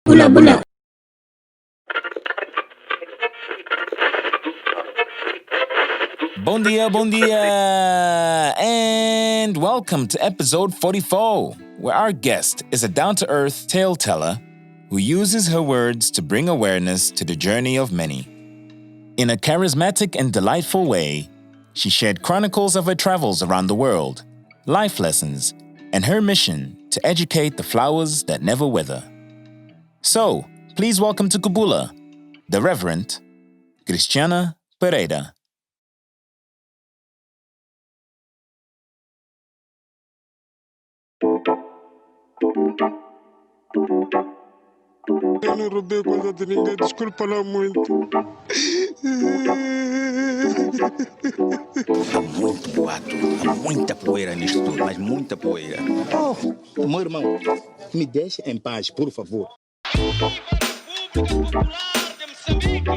Bula bula. Bon dia, and welcome to episode 44, where our guest is a down-to-earth tale teller who uses her words to bring awareness to the journey of many. In a charismatic and delightful way, she shared chronicles of her travels around the world, life lessons, and her mission to educate the flowers that never wither. So, please welcome to Kubhula, the Reverend Cristiana Pereira. Eu não roubei coisa de ninguém, desculpa lá muito. Há muito boato, há muita poeira nisto tudo, mas muita poeira. Oh, meu irmão, me deixe em paz, por favor. República Popular de Moçambique.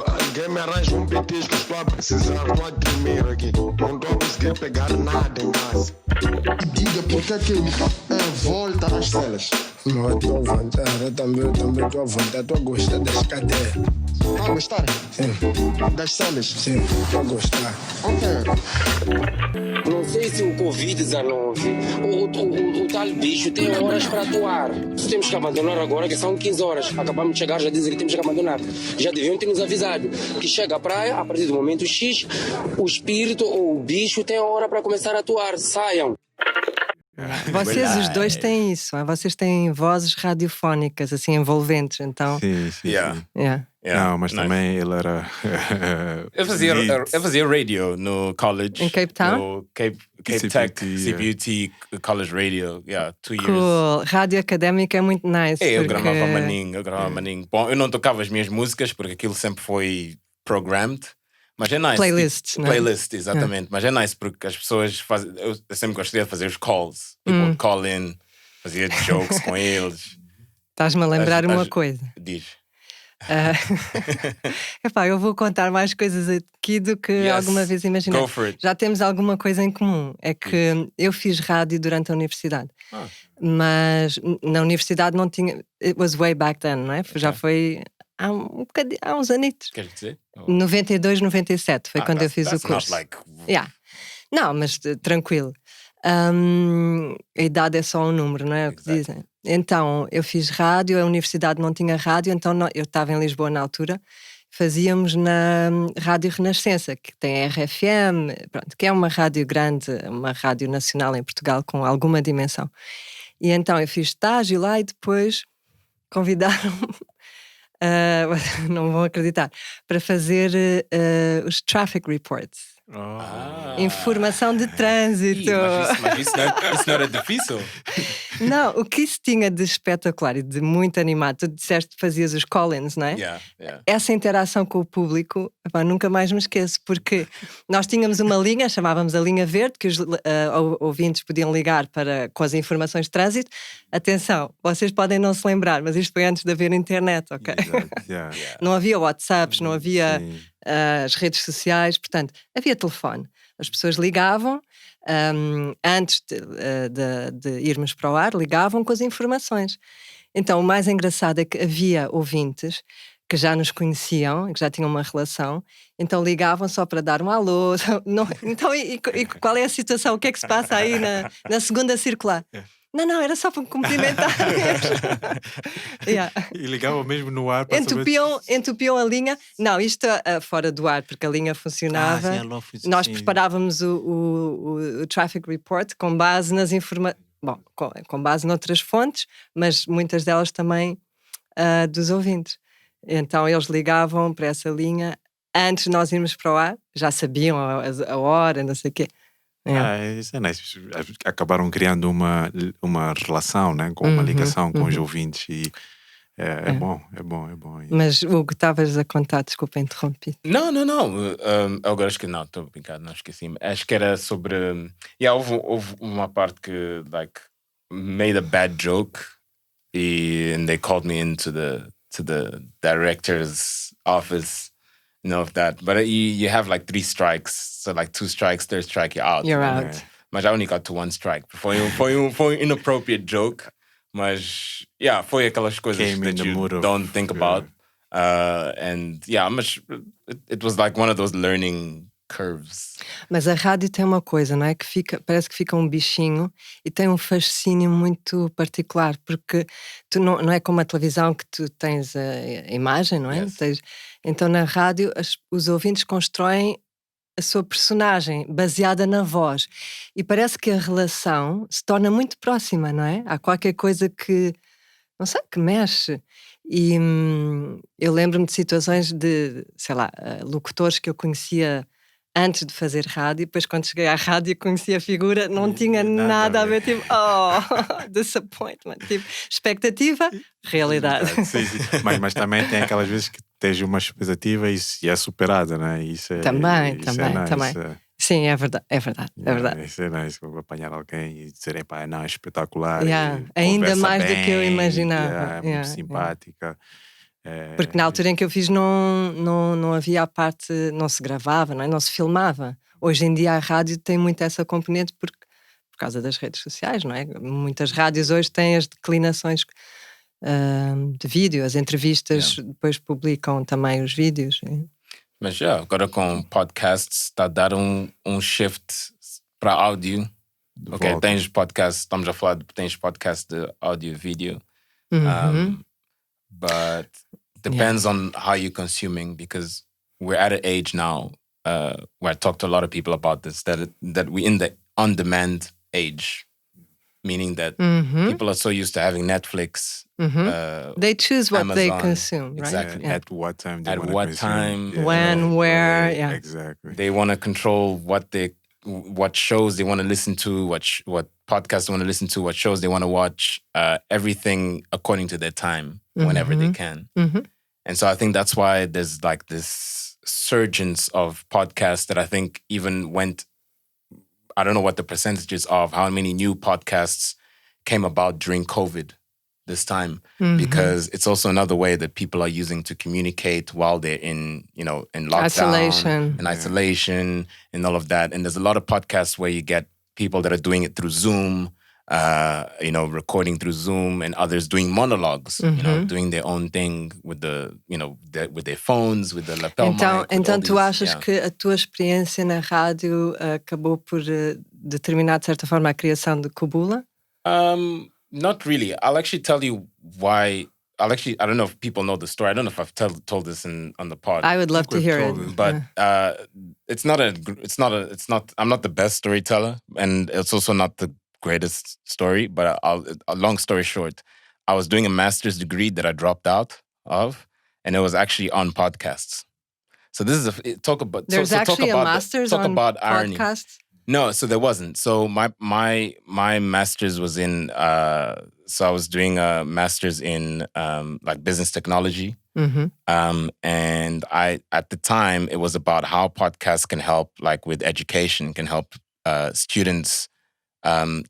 Alguém me arranja um petisco, estou a precisar, estou a tremer aqui. Não estou a conseguir pegar nada em casa. Diga porque é que volta às celas. Não, estou à vontade, eu também estou à vontade, estou a gostar das cadeiras. Está a gostar? Sim, Das celas? sim, estou a gostar. Ok. Não sei se o Covid-19 ou o tal bicho tem horas para atuar. Se temos que abandonar agora, que são 15 horas. Acabamos de chegar, já dizem que temos que abandonar. Já deviam ter nos avisado que chega à praia, a partir do momento X, o espírito ou o bicho tem hora para começar a atuar. Saiam. Vocês os dois têm isso, vocês têm vozes radiofónicas assim envolventes, então. Sim. Yeah. Não, mas também ele era. Eu fazia radio no college. Em Cape Town? No Cape CBT, Tech, CBT College Radio. 2 years. Cool. Rádio académica é muito nice. Eu porque... gravava maninho. Bom, eu não tocava as minhas músicas porque aquilo sempre foi programmed. Mas é nice. Playlists, não é? Playlist, exatamente. Mas é nice porque as pessoas fazem. Eu sempre gostei de fazer os calls. People call in, fazia jokes com eles. Estás-me a lembrar uma coisa. Diz. Epá, eu vou contar mais coisas aqui do que alguma vez imaginei. Go for it. Já temos alguma coisa em comum. É que eu fiz rádio durante a universidade. Mas na universidade não tinha. It was way back then, não é? Já foi há uns anitos. Queres dizer? 92, 97 foi quando eu fiz o curso. Não, mas tranquilo. A idade é só um número, não é o que dizem? Então, eu fiz rádio, a universidade não tinha rádio, então eu estava em Lisboa na altura, fazíamos na Rádio Renascença, que tem a RFM, pronto, que é uma rádio grande, uma rádio nacional em Portugal com alguma dimensão. E então eu fiz estágio lá e depois convidaram-me, não vão acreditar, para fazer os traffic reports. Informação de trânsito. Mas isso não era difícil? Não, o que isso tinha de espetacular e de muito animado, tu disseste que fazias os call-ins, não é? Yeah. Essa interação com o público, nunca mais me esqueço, porque nós tínhamos uma linha, chamávamos a linha verde, que os ouvintes podiam ligar com as informações de trânsito. Atenção, vocês podem não se lembrar, mas isto foi antes de haver internet, ok? Não havia WhatsApps, não havia as redes sociais, portanto, havia telefone. As pessoas ligavam, antes de irmos para o ar, ligavam com as informações. Então, o mais engraçado é que havia ouvintes que já nos conheciam, que já tinham uma relação, então ligavam só para dar um alô. Então, e qual é a situação? O que é que se passa aí na segunda circular? Não, era só para me cumprimentar mesmo. E ligavam mesmo no ar para entupiam a linha. Não, isto fora do ar, porque a linha funcionava. Nós preparávamos o traffic report com base nas informações. Bom, com base noutras fontes, mas muitas delas também dos ouvintes. Então eles ligavam para essa linha antes de nós irmos para o ar, já sabiam a hora, não sei o quê. Isso é nice. Acabaram criando uma relação, né? Com uma ligação com os ouvintes e é bom. Mas Hugo, estavas a contar, desculpa, interrompi. Não. Agora acho que não, estou a brincar, não esqueci. Acho que era sobre. Houve uma parte que made a bad joke and they called me into the director's office. Of that, but you have 3 strikes, so 2 strikes, third strike, you're out. You're out. Mas I only got to one strike. Foi inappropriate joke. Mas, yeah, foi aquelas coisas Came in that the you mood of- don't think about. And yeah, it was like one of those learning curves. Mas a rádio tem uma coisa, não é? Que parece que fica um bichinho e tem um fascínio muito particular, porque tu não é como a televisão que tu tens a imagem, não é? Yes. Então na rádio os ouvintes constroem a sua personagem baseada na voz e parece que a relação se torna muito próxima, não é? Há qualquer coisa que, não sei, que mexe. E eu lembro-me de situações de, sei lá, locutores que eu conhecia antes de fazer rádio, depois quando cheguei à rádio e conheci a figura, não tinha nada a ver, tipo, disappointment, tipo, expectativa, realidade. Sim. Mas também tem aquelas vezes que tens uma expectativa e é superada, né? Isso é, Também. nice. Sim, é verdade. Isso é nice, apanhar alguém e dizer, pá, não, é espetacular. Yeah, e ainda conversa mais do que eu bem, imaginava. muito simpática. Porque na altura em que eu fiz não havia a parte, não se gravava, não se filmava. Hoje em dia a rádio tem muito essa componente por causa das redes sociais, não é? Muitas rádios hoje têm as declinações de vídeo, as entrevistas depois publicam também os vídeos. Mas yeah, agora com podcasts está a dar um shift para áudio. Ok, volta. tens podcast, estamos a falar tens podcast de áudio e vídeo. But depends on how you're consuming, because we're at an age now where I talk to a lot of people about this, that we're in the on-demand age, meaning that people are so used to having Netflix. They choose what they Amazon. consume, right? Exactly. Yeah. At what time they At wanna what consume. time, Yeah. When, where, yeah. Exactly. They want to control what shows they want to listen to, what podcasts they want to listen to, what shows they want to watch, everything according to their time, whenever they can. And so I think that's why there's like this surgence of podcasts that I think even went, I don't know what the percentages of how many new podcasts came about during COVID this time, because it's also another way that people are using to communicate while they're in lockdown, isolation and all of that. And there's a lot of podcasts where you get people that are doing it through Zoom, recording through Zoom, and others doing monologues, doing their own thing with with their phones, with the lapel mic. Então tu achas que a tua experiência na rádio acabou por determinar de certa forma a criação de Kubhula? Not really. I'll actually tell you why. I don't know if people know the story. I don't know if I've told this on the pod. I would love to hear it. But I'm not the best storyteller, and it's also not the greatest story. But a long story short, I was doing a master's degree that I dropped out of, and it was actually on podcasts. So this is There's actually a master's on irony. podcasts? No, so there wasn't. So my master's was in. So I was doing a master's in like business technology, and at the time it was about how podcasts can help, like with education, can help students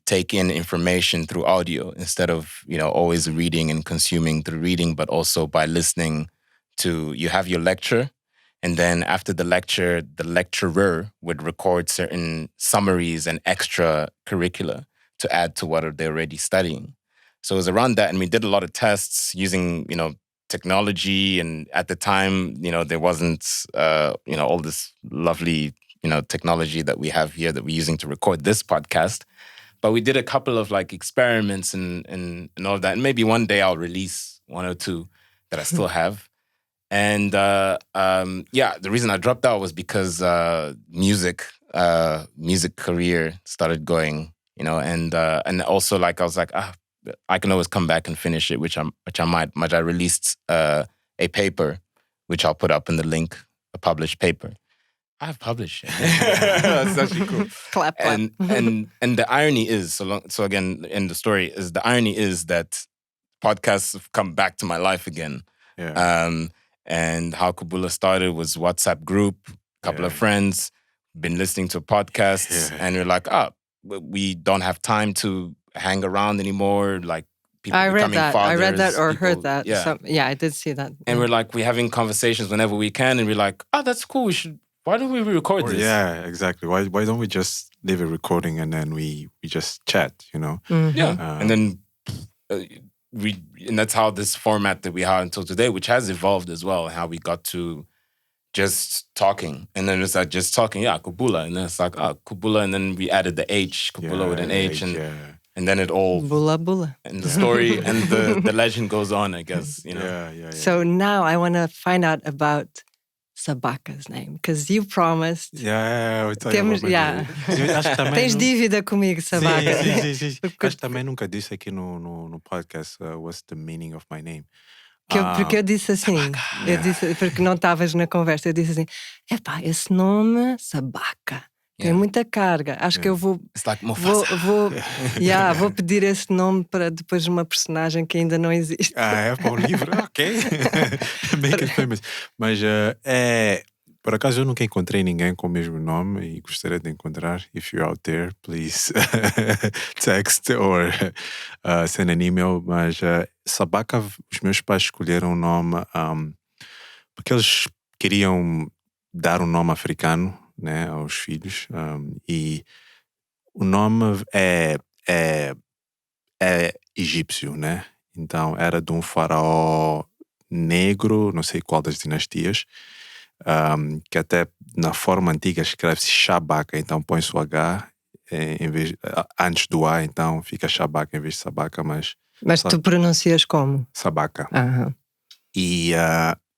take in information through audio instead of always reading and consuming through reading, but also by listening to. You have your lecture. And then after the lecture, the lecturer would record certain summaries and extra curricula to add to what they're already studying. So it was around that, and we did a lot of tests using, technology. And at the time, there wasn't, all this lovely, technology that we have here that we're using to record this podcast. But we did a couple of like experiments and all of that. And maybe one day I'll release one or two that I still have. And the reason I dropped out was because music career started going, and also like I was like, I can always come back and finish it, which I might. But I released a paper, which I'll put up in the link, a published paper. I've published it. That's actually cool. Clap. And the irony is, so again, in the story is the irony is that podcasts have come back to my life again. Yeah. And how Kubhula started was WhatsApp group, couple of friends, been listening to podcasts, and we're like, we don't have time to hang around anymore. Like people becoming fathers. I read that or people, heard that. Yeah. I did see that. And we're having conversations whenever we can, and we're like, that's cool. We should why don't we record this? Yeah, exactly. Why don't we just leave a recording and then we just chat, you know? Yeah. And then and that's how this format that we had until today, which has evolved as well, how we got to just talking. And then it's like just talking, Kubhula. And then it's like, Kubhula. And then we added the H, Kubhula with an H. And then it all... Bula. And the story and the legend goes on, I guess, you know? Yeah. So now I want to find out about Sabaka's name, because you promised. Temos, acho que também Tens dívida comigo, Sabaka. Sim. Acho que também nunca disse aqui no podcast what's the meaning of my name. Porque eu disse assim, porque não estavas na conversa, eu disse assim, esse nome, Sabaka, tem muita carga. Acho que eu vou pedir esse nome para depois uma personagem que ainda não existe. É para um livro? Ok. Make it famous. Mas por acaso eu nunca encontrei ninguém com o mesmo nome e gostaria de encontrar. If you're out there, please text or send an email. Mas Sabaka, os meus pais escolheram o nome porque eles queriam dar um nome africano, né, aos filhos, e o nome é egípcio, né? Então era de um faraó negro, não sei qual das dinastias, que até na forma antiga escreve-se Shabaka, então põe-se o H antes do A, então fica Shabaka em vez de Sabaka, mas tu pronuncias como? Sabaka. E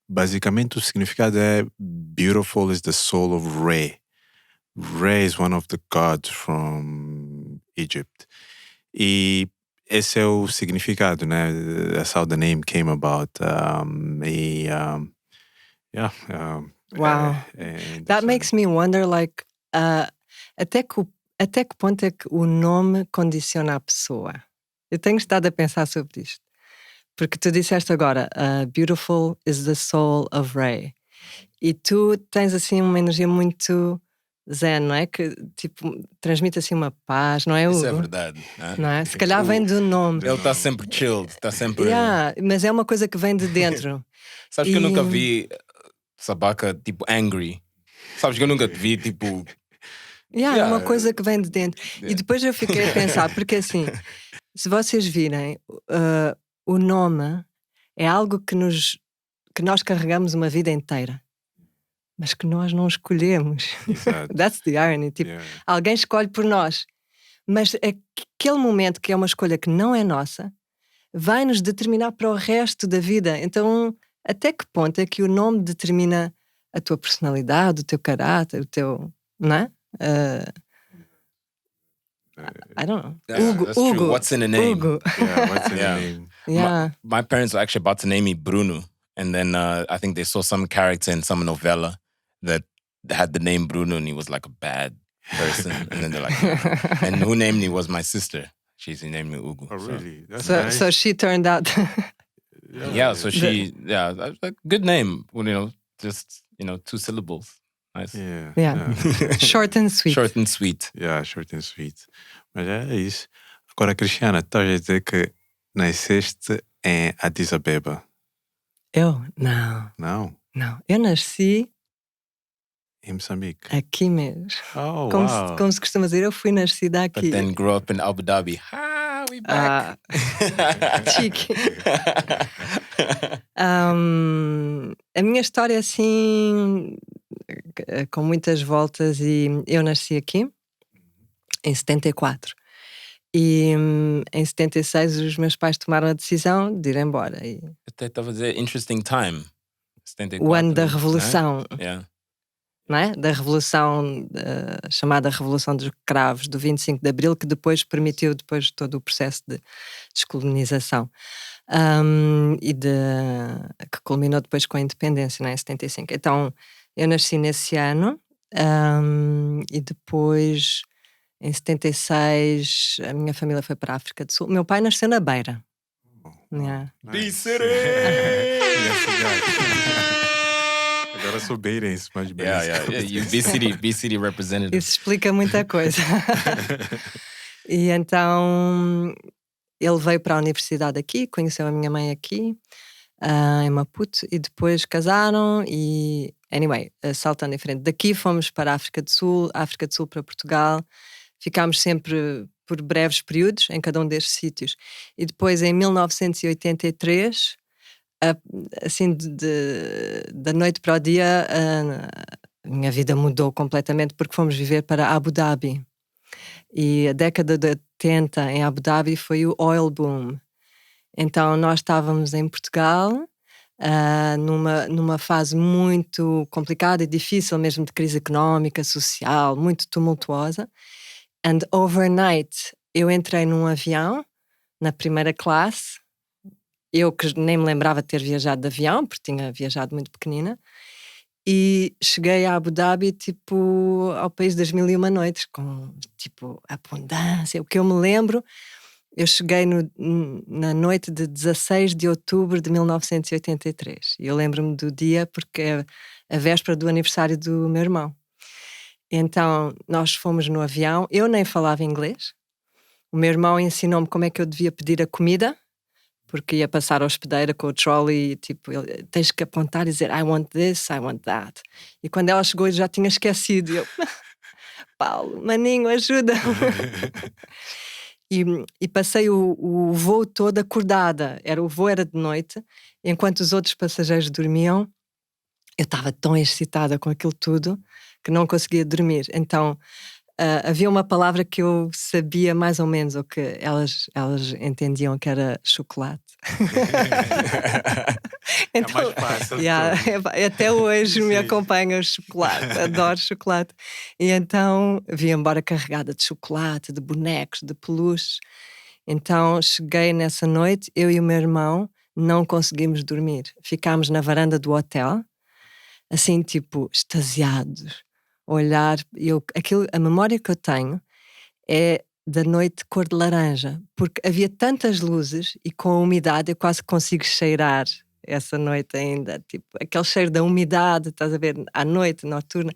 basicamente o significado é beautiful is the soul of Re. Re is one of the gods from Egypt. E esse é o significado, né? That's how the name came about. Wow. That makes me wonder, like, até que ponto é que o nome condiciona a pessoa? Eu tenho estado a pensar sobre isto. Porque tu disseste agora, beautiful is the soul of Ray. E tu tens assim uma energia muito zen, não é? Que tipo, transmite assim uma paz, não é, Hugo? Isso é verdade. Não é? Se calhar vem do nome. Ele está sempre chilled, está sempre... Mas é uma coisa que vem de dentro. Sabes que eu nunca vi Sabaka tipo angry. Sabes que eu nunca te vi tipo... É uma coisa que vem de dentro. E depois eu fiquei a pensar, porque assim, se vocês virem... o nome é algo que nós carregamos uma vida inteira, mas que nós não escolhemos. That's the irony. Tipo, alguém escolhe por nós, mas aquele momento que é uma escolha que não é nossa vai nos determinar para o resto da vida. Então, até que ponto é que o nome determina a tua personalidade, o teu caráter, o teu... Não é? I don't know. That's true. What's in a name? Ugo. What's in a name? My parents were actually about to name me Bruno, and then I think they saw some character in some novella that had the name Bruno, and he was like a bad person. And then they're like, and who named me was my sister. She named me Ugo. Oh, really? That's so, nice. So she turned out. So she, good name. Well, just 2 syllables. Nice. Yeah. Short and sweet. Short and sweet. Yeah, short and sweet. Mas é isso. Agora, Cristiana, estás a dizer que nasceste em Addis Abeba? Eu? Não. Não? Não. Eu nasci... Em Moçambique? Aqui mesmo. Oh, como se costuma dizer, eu fui nascida aqui. But then grew up in Abu Dhabi. We back. Chique. A minha história assim... com muitas voltas, e eu nasci aqui em 74 e em 76 os meus pais tomaram a decisão de ir embora. E até estava a dizer interesting time. 74, o ano da Revolução, né? Não é? Da Revolução, chamada Revolução dos Cravos, do 25 de Abril, que depois permitiu todo o processo de descolonização. Que culminou depois com a independência, não é? Em 75. Então eu nasci nesse ano, e depois, em 76, a minha família foi para a África do Sul. Meu pai nasceu na Beira. B-City! Agora sou beirense, mais bem. B-City representative. Isso explica muita coisa. E então, ele veio para a universidade aqui, conheceu a minha mãe aqui. em Maputo, e depois casaram e, anyway, saltando em frente. Daqui fomos para a África do Sul para Portugal, ficámos sempre por breves períodos em cada um destes sítios. E depois, em 1983, assim, da noite para o dia, a minha vida mudou completamente porque fomos viver para Abu Dhabi. E a década de 80 em Abu Dhabi foi o oil boom. Então nós estávamos em Portugal, numa fase muito complicada e difícil, mesmo de crise económica, social, muito tumultuosa. And overnight eu entrei num avião, na primeira classe, eu que nem me lembrava de ter viajado de avião, porque tinha viajado muito pequenina, e cheguei a Abu Dhabi, tipo, ao país das mil e uma noites, com, tipo, abundância. O que eu me lembro, eu cheguei na noite de 16 de outubro de 1983. E eu lembro-me do dia porque é a véspera do aniversário do meu irmão. Então, nós fomos no avião, eu nem falava inglês. O meu irmão ensinou-me como é que eu devia pedir a comida, porque ia passar a hospedeira com o trolley, tipo, tens que apontar e dizer I want this, I want that. E quando ela chegou eu já tinha esquecido. Eu, Paulo, maninho, ajuda. E passei o voo todo acordada. O voo era de noite, enquanto os outros passageiros dormiam, eu estava tão excitada com aquilo tudo que não conseguia dormir. Então havia uma palavra que eu sabia mais ou menos, ou que elas entendiam que era chocolate. Então, é mais fácil. Até hoje me Sim. acompanha o chocolate, adoro chocolate. E então vim embora carregada de chocolate, de bonecos, de peluches. Então cheguei nessa noite, eu e o meu irmão não conseguimos dormir. Ficámos na varanda do hotel, assim, tipo, extasiados. Olhar, a memória que eu tenho é da noite cor de laranja, porque havia tantas luzes e com a umidade eu quase consigo cheirar essa noite ainda, tipo, aquele cheiro da umidade, estás a ver, à noite, noturna,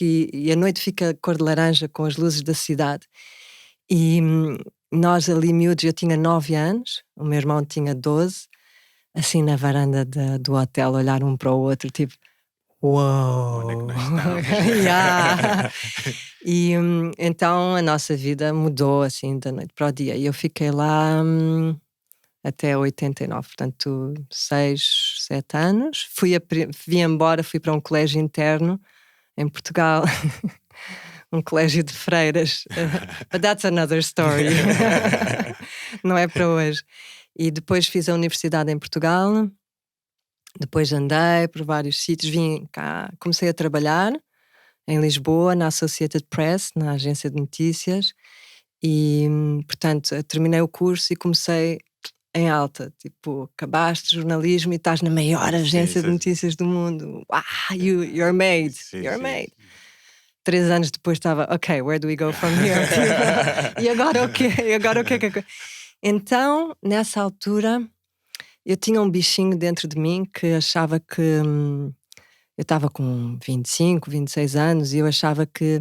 e a noite fica cor de laranja com as luzes da cidade. E nós ali miúdos, eu tinha 9 anos, o meu irmão tinha 12, assim na varanda do hotel, olhar um para o outro, tipo, uau! Onde é que nós estamos? Yeah. E então a nossa vida mudou assim da noite para o dia. E eu fiquei lá até 89, portanto 6, 7 anos. Vim embora, fui para um colégio interno em Portugal. Um colégio de freiras. But that's another story. Não é para hoje. E depois fiz a universidade em Portugal. Depois andei por vários sítios, vim cá, comecei a trabalhar em Lisboa, na Associated Press, na agência de notícias, e, portanto, terminei o curso e comecei em alta, tipo, acabaste jornalismo e estás na maior agência de notícias do mundo. You're made, you're made. 3 anos depois estava, ok, where do we go from here? E agora o quê? Então, nessa altura, eu tinha um bichinho dentro de mim que achava que eu estava com 25, 26 anos e eu achava que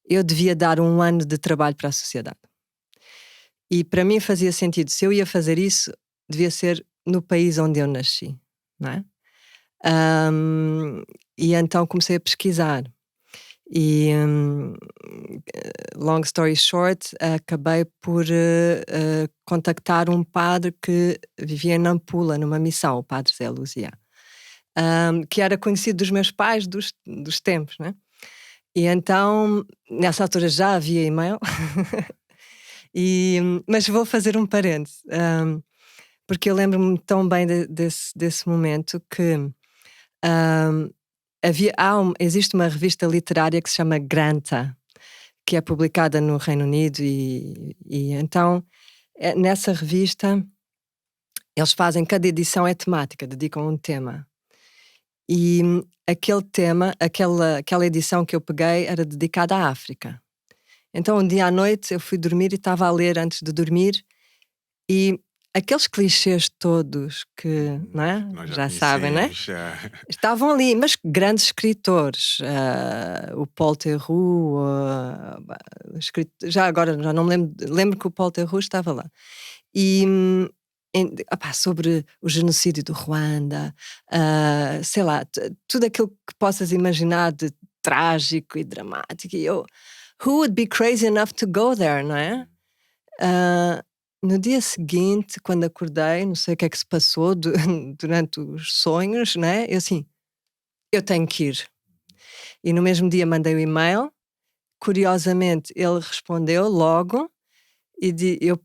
eu devia dar um ano de trabalho para a sociedade. E para mim fazia sentido, se eu ia fazer isso, devia ser no país onde eu nasci, não é? E então comecei a pesquisar. E long story short, acabei por contactar um padre que vivia em Nampula, numa missão, o padre Zé Luzia, que era conhecido dos meus pais dos tempos, né? E então, nessa altura já havia e-mail, mas vou fazer um parêntese, porque eu lembro-me tão bem desse momento que existe uma revista literária que se chama Granta, que é publicada no Reino Unido e então nessa revista eles fazem, cada edição é temática, dedicam um tema, e aquele tema, aquela edição que eu peguei era dedicada à África. Então um dia à noite eu fui dormir e estava a ler antes de dormir, e aqueles clichês todos que, não é? Já sabem, não é? Estavam ali, mas grandes escritores, o Paul Theroux, já agora já não me lembro que o Paul Theroux estava lá. E sobre o genocídio do Ruanda, sei lá, tudo aquilo que possas imaginar de trágico e dramático. E eu, who would be crazy enough to go there, não é? No dia seguinte, quando acordei, não sei o que é que se passou durante os sonhos, né? Eu assim, eu tenho que ir. E no mesmo dia mandei o e-mail. Curiosamente, ele respondeu logo e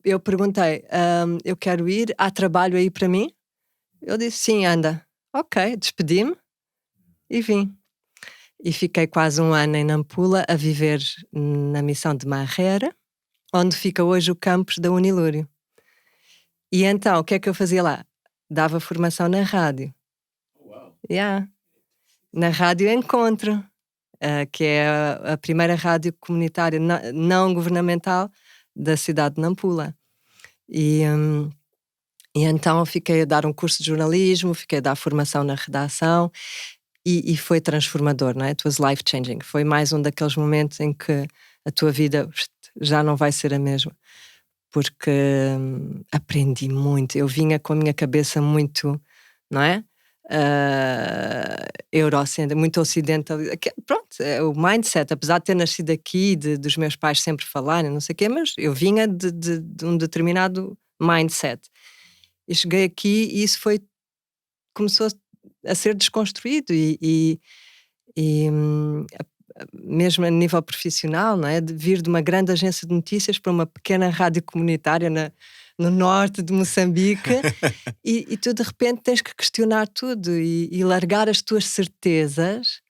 eu perguntei, eu quero ir, há trabalho aí para mim? Ele disse, sim, anda. Ok, despedi-me e vim. E fiquei quase um ano em Nampula a viver na missão de Marrera, onde fica hoje o campus da Unilúrio. E então, o que é que eu fazia lá? Dava formação na rádio. Yeah. Na Rádio Encontro, que é a primeira rádio comunitária não governamental da cidade de Nampula. E então fiquei a dar um curso de jornalismo, fiquei a dar formação na redação e foi transformador, não é? It was life-changing. Foi mais um daqueles momentos em que a tua vida já não vai ser a mesma. Porque aprendi muito. Eu vinha com a minha cabeça muito, não é? Eurocêntrica, muito ocidental. Pronto, o mindset, apesar de ter nascido aqui, dos meus pais sempre falarem, não sei o quê, mas eu vinha de um determinado mindset. E cheguei aqui e isso começou a ser desconstruído mesmo a nível profissional, não é? De vir de uma grande agência de notícias para uma pequena rádio comunitária no norte de Moçambique e tu de repente tens que questionar tudo e largar as tuas certezas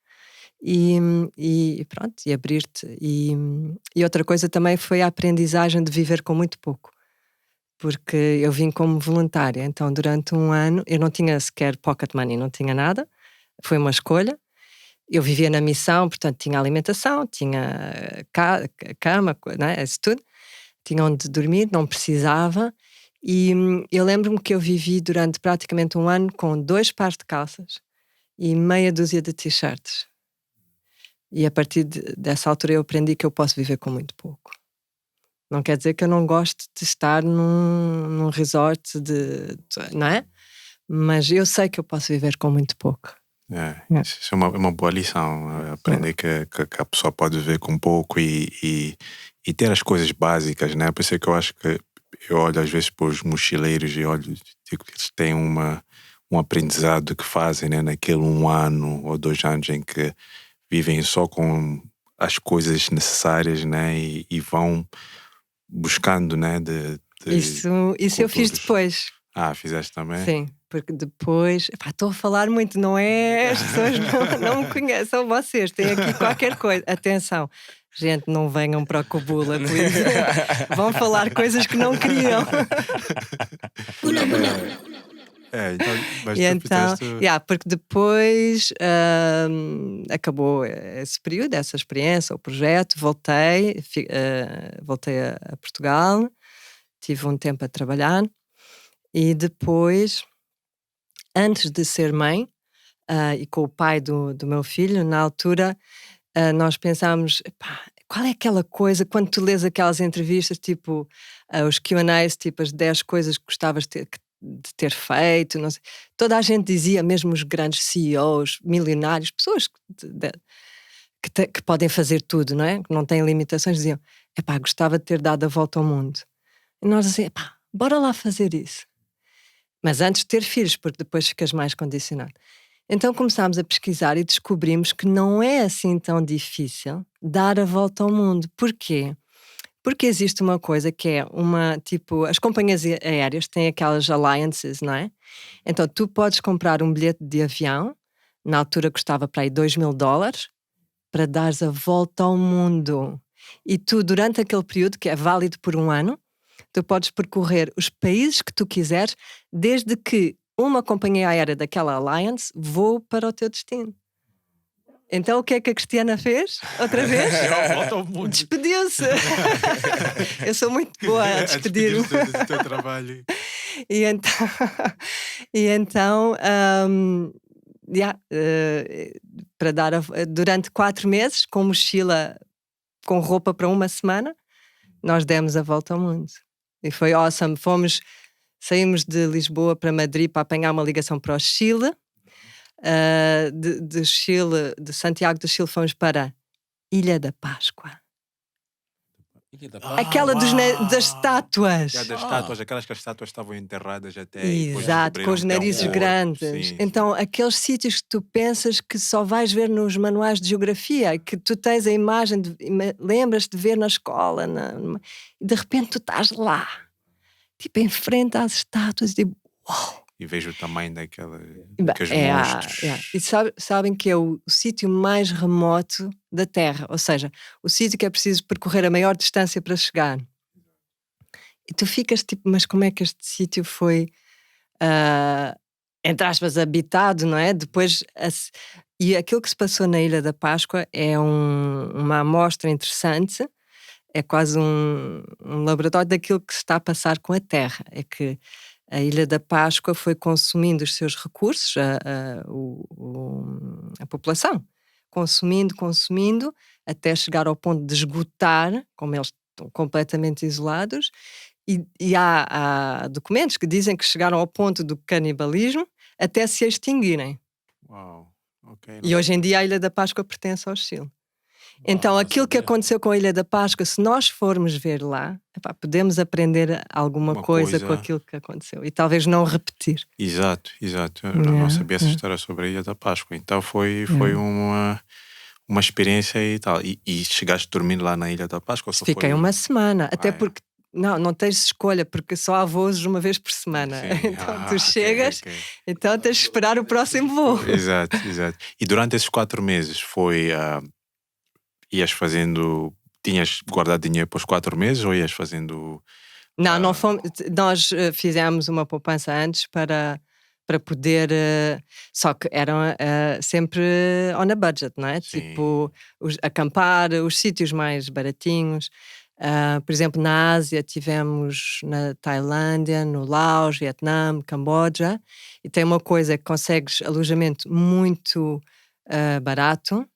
e pronto, e abrir-te. E outra coisa também foi a aprendizagem de viver com muito pouco. Porque eu vim como voluntária, então durante um ano eu não tinha sequer pocket money, não tinha nada, foi uma escolha. Eu vivia na missão, portanto tinha alimentação, tinha cama, né, isso tudo. Tinha onde dormir, não precisava. E eu lembro-me que eu vivi durante praticamente um ano com 2 pares de calças e meia dúzia de t-shirts. E a partir dessa altura eu aprendi que eu posso viver com muito pouco. Não quer dizer que eu não gosto de estar num resort, não é? Mas eu sei que eu posso viver com muito pouco. Isso é uma boa lição. Aprender que a pessoa pode viver com pouco e ter as coisas básicas, né? Por isso é que eu acho que eu olho às vezes para os mochileiros e olho, digo que eles têm um aprendizado que fazem, né? Naquele 1 ano ou 2 anos em que vivem só com as coisas necessárias, né? E vão buscando, né? Isso eu fiz depois. Fizeste também? Sim, porque depois... Estou a falar muito, não é? As pessoas não me conhecem, são vocês, têm aqui qualquer coisa. Atenção, gente, não venham para a Kubhula, please. Vão falar coisas que não queriam. Porque depois acabou esse período, essa experiência, o projeto, voltei a Portugal, tive um tempo a trabalhar e depois, antes de ser mãe, e com o pai do meu filho, na altura, nós pensámos, qual é aquela coisa, quando tu lês aquelas entrevistas, tipo os Q&As, tipo as 10 coisas que gostavas de ter feito, não sei. Toda a gente dizia, mesmo os grandes CEOs, milionários, pessoas que podem fazer tudo, não é? Que não têm limitações, diziam, gostava de ter dado a volta ao mundo. E nós assim, bora lá fazer isso. Mas antes de ter filhos, porque depois ficas mais condicionado. Então começámos a pesquisar e descobrimos que não é assim tão difícil dar a volta ao mundo. Porquê? Porque existe uma coisa que é as companhias aéreas têm aquelas alliances, não é? Então tu podes comprar um bilhete de avião, na altura custava para aí $2.000, para dares a volta ao mundo. E tu, durante aquele período, que é válido por 1 ano, tu podes percorrer os países que tu quiseres, desde que uma companhia aérea daquela alliance voe para o teu destino. Então o que é que a Cristiana fez? Outra vez? Despediu-se. Eu sou muito boa a despedir-me. do teu trabalho. E então para dar durante 4 meses, com mochila, com roupa para 1 semana, nós demos a volta ao mundo. E foi awesome. Saímos de Lisboa para Madrid para apanhar uma ligação para o Chile. De Chile, de Santiago do Chile, fomos para Ilha da Páscoa. Aquela das estátuas. Das estátuas, aquelas que as estátuas estavam enterradas até. Exato, com os narizes grandes. Sim, então, aqueles sítios que tu pensas que só vais ver nos manuais de geografia, que tu tens a imagem, lembras-te de ver na escola, e de repente tu estás lá, tipo, em frente às estátuas, tipo, uau! E vejo o tamanho daqueles monstros. E sabem que é o sítio mais remoto da Terra, ou seja, o sítio que é preciso percorrer a maior distância para chegar. E tu ficas tipo, mas como é que este sítio foi, entre aspas, habitado, não é? Depois, e aquilo que se passou na Ilha da Páscoa é uma amostra interessante, é quase um laboratório daquilo que se está a passar com a Terra. É que a Ilha da Páscoa foi consumindo os seus recursos, a população, consumindo, até chegar ao ponto de esgotar, como eles estão completamente isolados, e há documentos que dizem que chegaram ao ponto do canibalismo até se extinguirem. Uau, ok. E hoje em dia a Ilha da Páscoa pertence ao Chile. Então, aquilo que aconteceu com a Ilha da Páscoa, se nós formos ver lá, podemos aprender alguma coisa com aquilo que aconteceu e talvez não repetir. Exato. Eu não sabia essa história sobre a Ilha da Páscoa. Então foi uma experiência e tal. E chegaste a dormir lá na Ilha da Páscoa? Fiquei uma semana, até porque não tens escolha, porque só há voos uma vez por semana. Sim. Então tu chegas, então tens de esperar o próximo voo. Exato. E durante esses 4 meses ias fazendo, tinhas guardado dinheiro para os 4 meses ou ias fazendo? Não fomos, nós fizemos uma poupança antes para poder, só que eram sempre on a budget, não é? Sim. Tipo, acampar, os sítios mais baratinhos. Por exemplo, na Ásia tivemos na Tailândia, no Laos, Vietnã, Camboja, e tem uma coisa que consegues alojamento muito barato,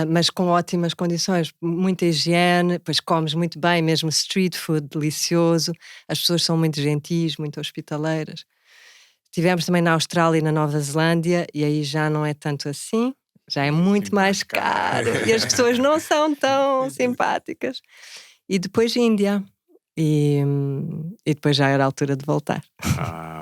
mas com ótimas condições, muita higiene, pois comes muito bem, mesmo street food delicioso, as pessoas são muito gentis, muito hospitaleiras. Tivemos também na Austrália e na Nova Zelândia, e aí já não é tanto assim, já é muito mais caro, e as pessoas não são tão simpáticas. E depois Índia, e depois já era a altura de voltar.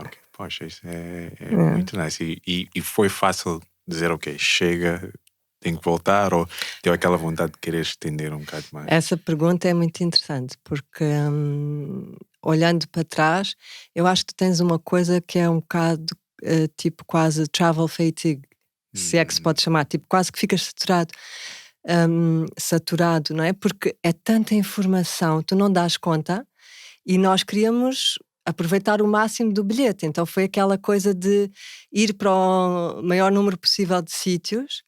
Ok. Poxa, isso é muito nice. E foi fácil dizer, ok, chega, tenho que voltar, ou deu aquela vontade de querer estender um bocado mais? Essa pergunta é muito interessante, porque olhando para trás, eu acho que tu tens uma coisa que é um bocado tipo quase travel fatigue, se é que se pode chamar, tipo quase que ficas saturado, não é? Porque é tanta informação, tu não dás conta, e nós queríamos aproveitar o máximo do bilhete, então foi aquela coisa de ir para o maior número possível de sítios,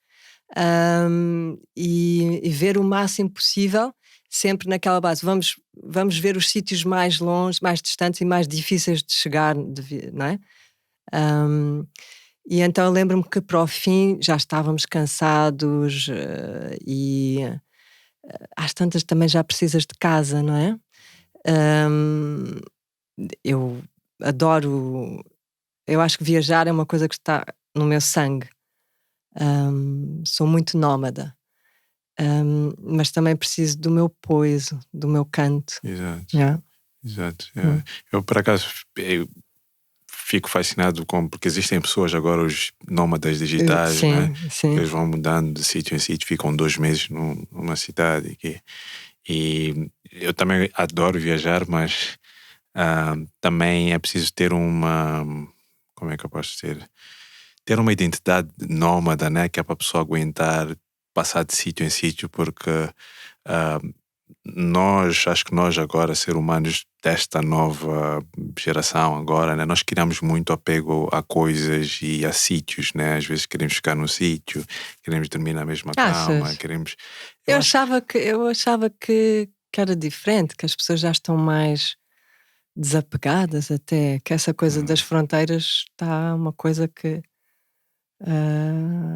e ver o máximo possível, sempre naquela base, vamos ver os sítios mais longe, mais distantes e mais difíceis de chegar, não é? E então eu lembro-me que para o fim já estávamos cansados, e às tantas também já precisas de casa, não é? Eu adoro, eu acho que viajar é uma coisa que está no meu sangue. Sou muito nómada, mas também preciso do meu poiso, do meu canto. Exato. Eu, por acaso, fico fascinado porque existem pessoas agora, os nómadas digitais, né? Sim. Eles vão mudando de sítio em sítio, ficam 2 meses numa cidade. E eu também adoro viajar, mas também é preciso ter como é que eu posso dizer? Ter uma identidade nómada, né? Que é para a pessoa aguentar passar de sítio em sítio, porque acho que nós agora, seres humanos desta nova geração agora, né? Nós criamos muito apego a coisas e a sítios, né? Às vezes queremos ficar num sítio, queremos dormir na mesma cama, queremos... Eu achava que era diferente, que as pessoas já estão mais desapegadas até, que essa coisa das fronteiras está uma coisa que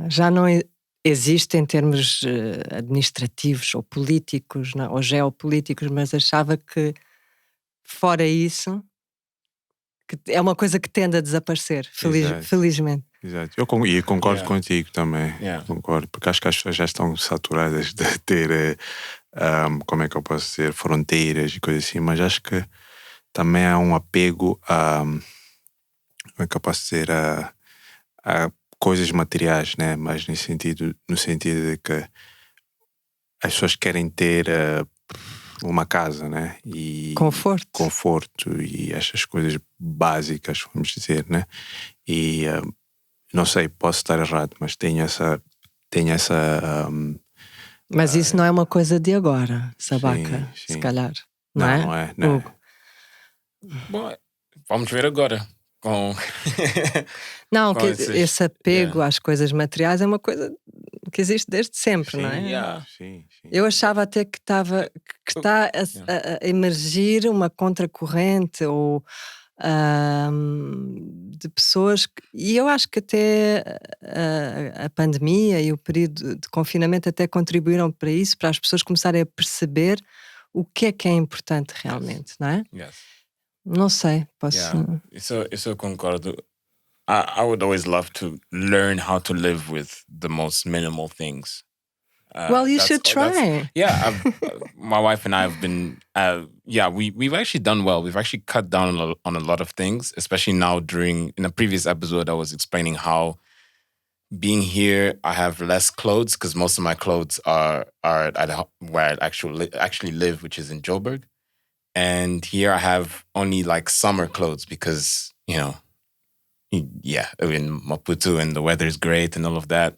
já não existe em termos administrativos ou políticos, ou geopolíticos, mas achava que fora isso que é uma coisa que tende a desaparecer, Exato. felizmente. Exato. Eu concordo contigo também. Concordo, porque acho que as pessoas já estão saturadas de ter, como é que eu posso dizer, fronteiras e coisas assim, mas acho que também há um apego a, como é que eu posso dizer, a coisas materiais, né? Mas no sentido de que as pessoas querem ter uma casa, né? E conforto e essas coisas básicas, vamos dizer, né? E não sei, posso estar errado, mas tenho essa mas isso não é uma coisa de agora, Sabaca, sim. se calhar. Não é? Não é. Bom, vamos ver agora. Não, com que esses- esse apego às coisas materiais é uma coisa que existe desde sempre, não é? Sim. Eu achava até que está a emergir uma contracorrente ou de pessoas e eu acho que até a pandemia e o período de confinamento até contribuíram para isso, para as pessoas começarem a perceber o que é importante realmente, não é? Yes. Não sei, posso... Isso eu concordo. I would always love to learn how to live with the most minimal things. Well, you should try. My wife and I have been, we've actually done well. We've actually cut down on a lot of things, especially now in a previous episode, I was explaining how being here, I have less clothes because most of my clothes are at where I actually live, which is in Joburg. And here I have only like summer clothes because, in Maputo and the weather is great and all of that.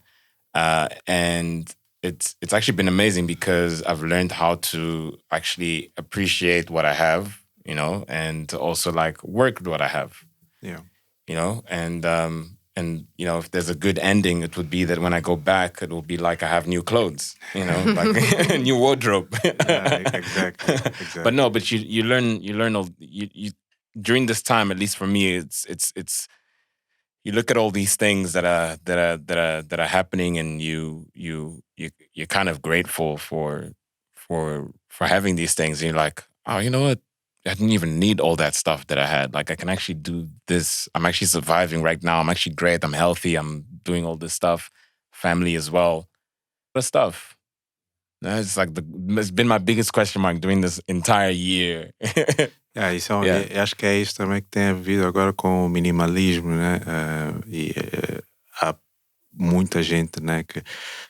And it's actually been amazing because I've learned how to actually appreciate what I have, and also like work with what I have. Yeah. And if there's a good ending, it would be that when I go back, it will be like I have new clothes, like a new wardrobe. Exactly. But you learn all you during this time, at least for me, it's you look at all these things that are happening, and you're kind of grateful for having these things. And you're like, oh, you know what? I didn't even need all that stuff that I had. Like, I can actually do this. I'm actually surviving right now. I'm actually great. I'm healthy. I'm doing all this stuff. Family as well. What stuff? It's like it's been my biggest question mark during this entire year. Acho que é isso também que tem a ver agora com o minimalismo, né? Há muita gente, né? Que,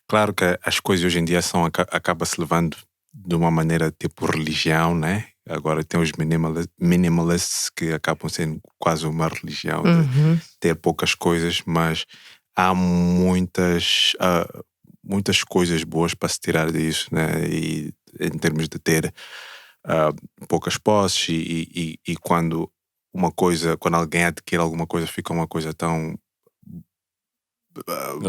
claro que as coisas hoje em dia acaba-se levando de uma maneira tipo religião, né? Agora tem os minimalists que acabam sendo quase uma religião de ter poucas coisas, mas há muitas coisas boas para se tirar disso, né? E em termos de ter poucas posses e quando alguém adquire alguma coisa, fica uma coisa tão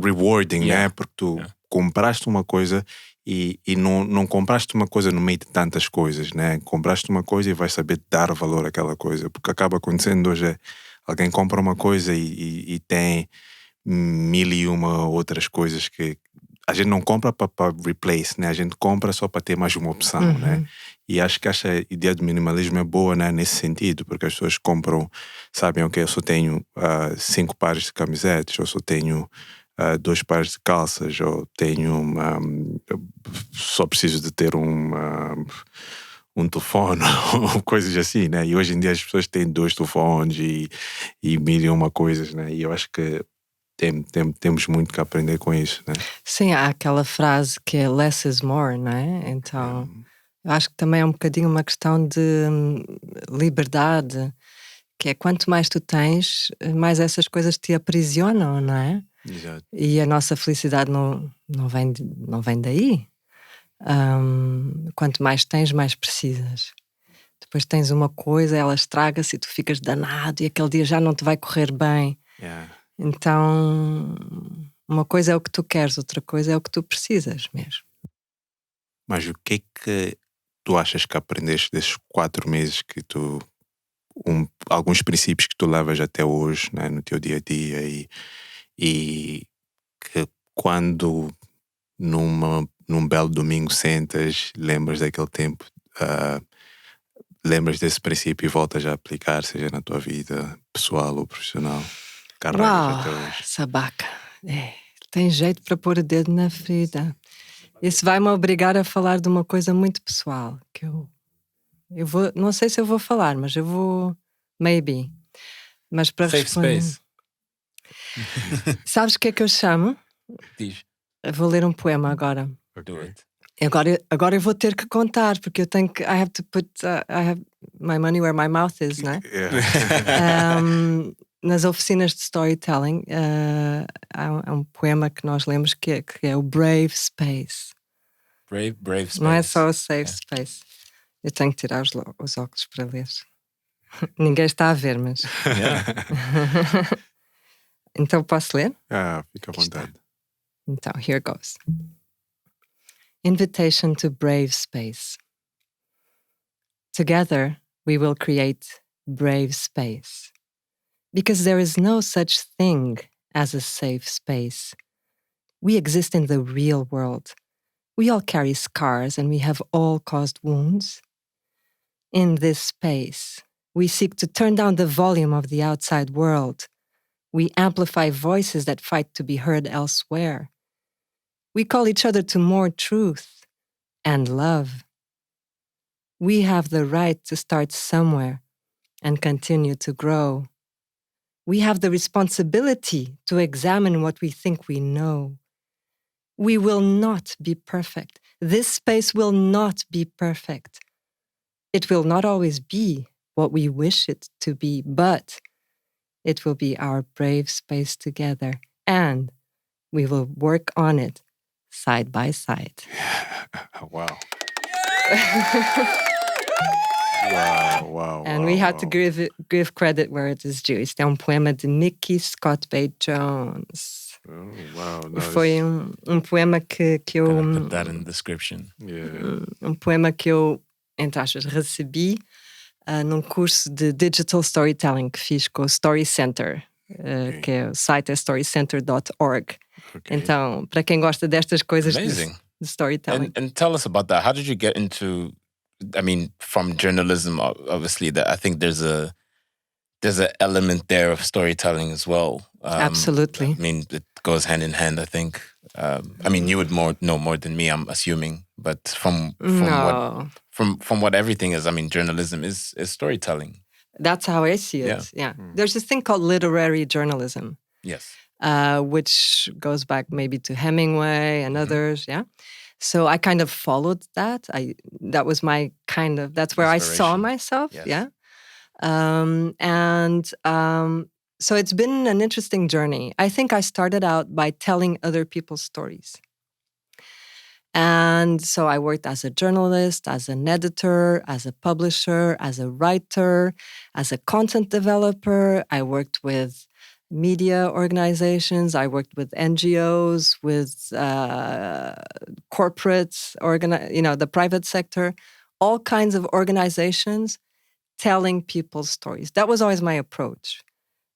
rewarding, né? Porque tu compraste uma coisa e não compraste uma coisa no meio de tantas coisas, né? Compraste uma coisa e vais saber dar valor àquela coisa, porque acaba acontecendo hoje alguém compra uma coisa e tem 1001 outras coisas que a gente não compra para replace, né? A gente compra só para ter mais uma opção, né? E acho que essa ideia do minimalismo é boa, né? Nesse sentido, porque as pessoas compram, sabem, eu só tenho 5 pares de camisetas, ou só tenho 2 pares de calças, ou tenho só preciso de ter um telefone, ou coisas assim, né? E hoje em dia as pessoas têm 2 telefones e 1001 coisas, né? E eu acho que temos muito que aprender com isso, né? Sim, há aquela frase que é less is more, não é? Então, eu acho que também é um bocadinho uma questão de liberdade, que é quanto mais tu tens, mais essas coisas te aprisionam, não é? Exato. E a nossa felicidade não vem daí. Quanto mais tens, mais precisas. Depois tens uma coisa, ela estraga-se e tu ficas danado e aquele dia já não te vai correr bem. Então, uma coisa é o que tu queres, outra coisa é o que tu precisas mesmo. Mas o que é que tu achas que aprendeste desses 4 meses que tu... alguns princípios que tu levas até hoje, né, no teu dia-a-dia e que quando num belo domingo sentas, lembras daquele tempo, lembras desse princípio e voltas a aplicar, seja na tua vida pessoal ou profissional? Carregas Uau, até hoje. Sabaca. Tem jeito para pôr o dedo na ferida. Isso vai-me obrigar a falar de uma coisa muito pessoal. Que eu vou, não sei se eu vou falar, mas eu vou, maybe. Mas para Safe responder. space. Sabes o que é que eu chamo? Diz. Eu vou ler um poema agora. Do it. Agora eu vou ter que contar, porque eu tenho que. I have to put. I have my money where my mouth is, né? Yeah. Nas oficinas de storytelling, há um poema que nós lemos que é o Brave Space. Brave space. Não é só o Safe Space. Eu tenho que tirar os óculos para ler. Ninguém está a ver, mas. Yeah. Então posso ler? Fica à vontade. Então, here goes. Invitation to brave space. Together, we will create brave space. Because there is no such thing as a safe space. We exist in the real world. We all carry scars and we have all caused wounds. In this space, we seek to turn down the volume of the outside world. We amplify voices that fight to be heard elsewhere. We call each other to more truth and love. We have the right to start somewhere and continue to grow. We have the responsibility to examine what we think we know. We will not be perfect. This space will not be perfect. It will not always be what we wish it to be, but it will be our brave space together, and we will work on it side by side. Wow. Wow. And we have to give credit where it is due. Isto é um poema de Nikki Scott Bay Jones. Foi um poema que eu... Put that in the description. Yeah. Um poema que eu, entre aspas, recebi num curso de Digital Storytelling que fiz com o Story Center, que é o site é storycenter.org. Okay. Então, para quem gosta destas coisas Amazing. de storytelling. And tell us about that. How did you get into, I mean, from journalism, obviously, that I think there's an element there of storytelling as well. Absolutely. I mean, it goes hand in hand, I think. I mean, you would know more than me, I'm assuming. But from what everything is, I mean, journalism is storytelling. That's how I see it. Yeah. There's this thing called literary journalism. Yes. Which goes back maybe to Hemingway and others. Yeah. So I kind of followed that. That was my kind of, that's where I saw myself. Yes. Yeah. So it's been an interesting journey. I think I started out by telling other people's stories. And so I worked as a journalist, as an editor, as a publisher, as a writer, as a content developer. I worked with media organizations. I worked with NGOs, with corporates, the private sector, all kinds of organizations telling people's stories. That was always my approach,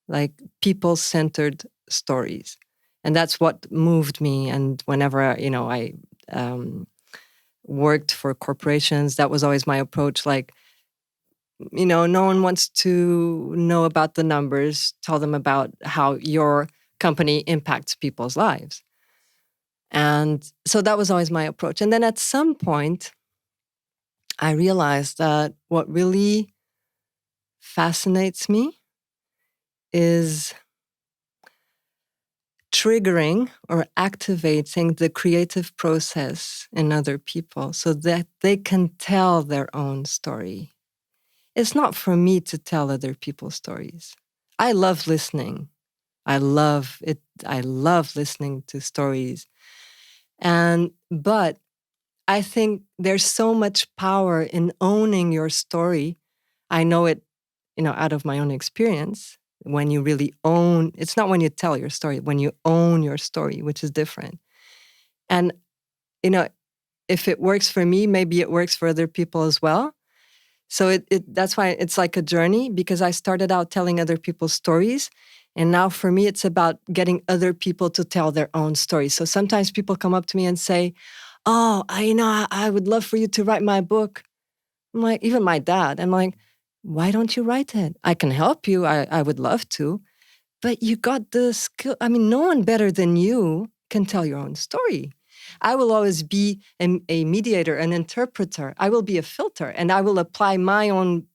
like people-centered stories. And that's what moved me. And whenever, I worked for corporations, that was always my approach. Like, no one wants to know about the numbers. Tell them about how your company impacts people's lives. And so that was always my approach. And then at some point, I realized that what really fascinates me is triggering or activating the creative process in other people so that they can tell their own story. It's not for me to tell other people's stories. I love listening. I love it. I love listening to stories. But I think there's so much power in owning your story. I know it, out of my own experience. When you really own, it's not when you tell your story, when you own your story, which is different. And, if it works for me, maybe it works for other people as well. So that's why it's like a journey, because I started out telling other people's stories. And now for me, it's about getting other people to tell their own stories. So sometimes people come up to me and say, oh, I would love for you to write my book. I'm like, even my dad, I'm like, why don't you write it? I can help you. I would love to. But you got the skill. I mean, no one better than you can tell your own story. I will always be a mediator, an interpreter. I will be a filter, and I will apply my own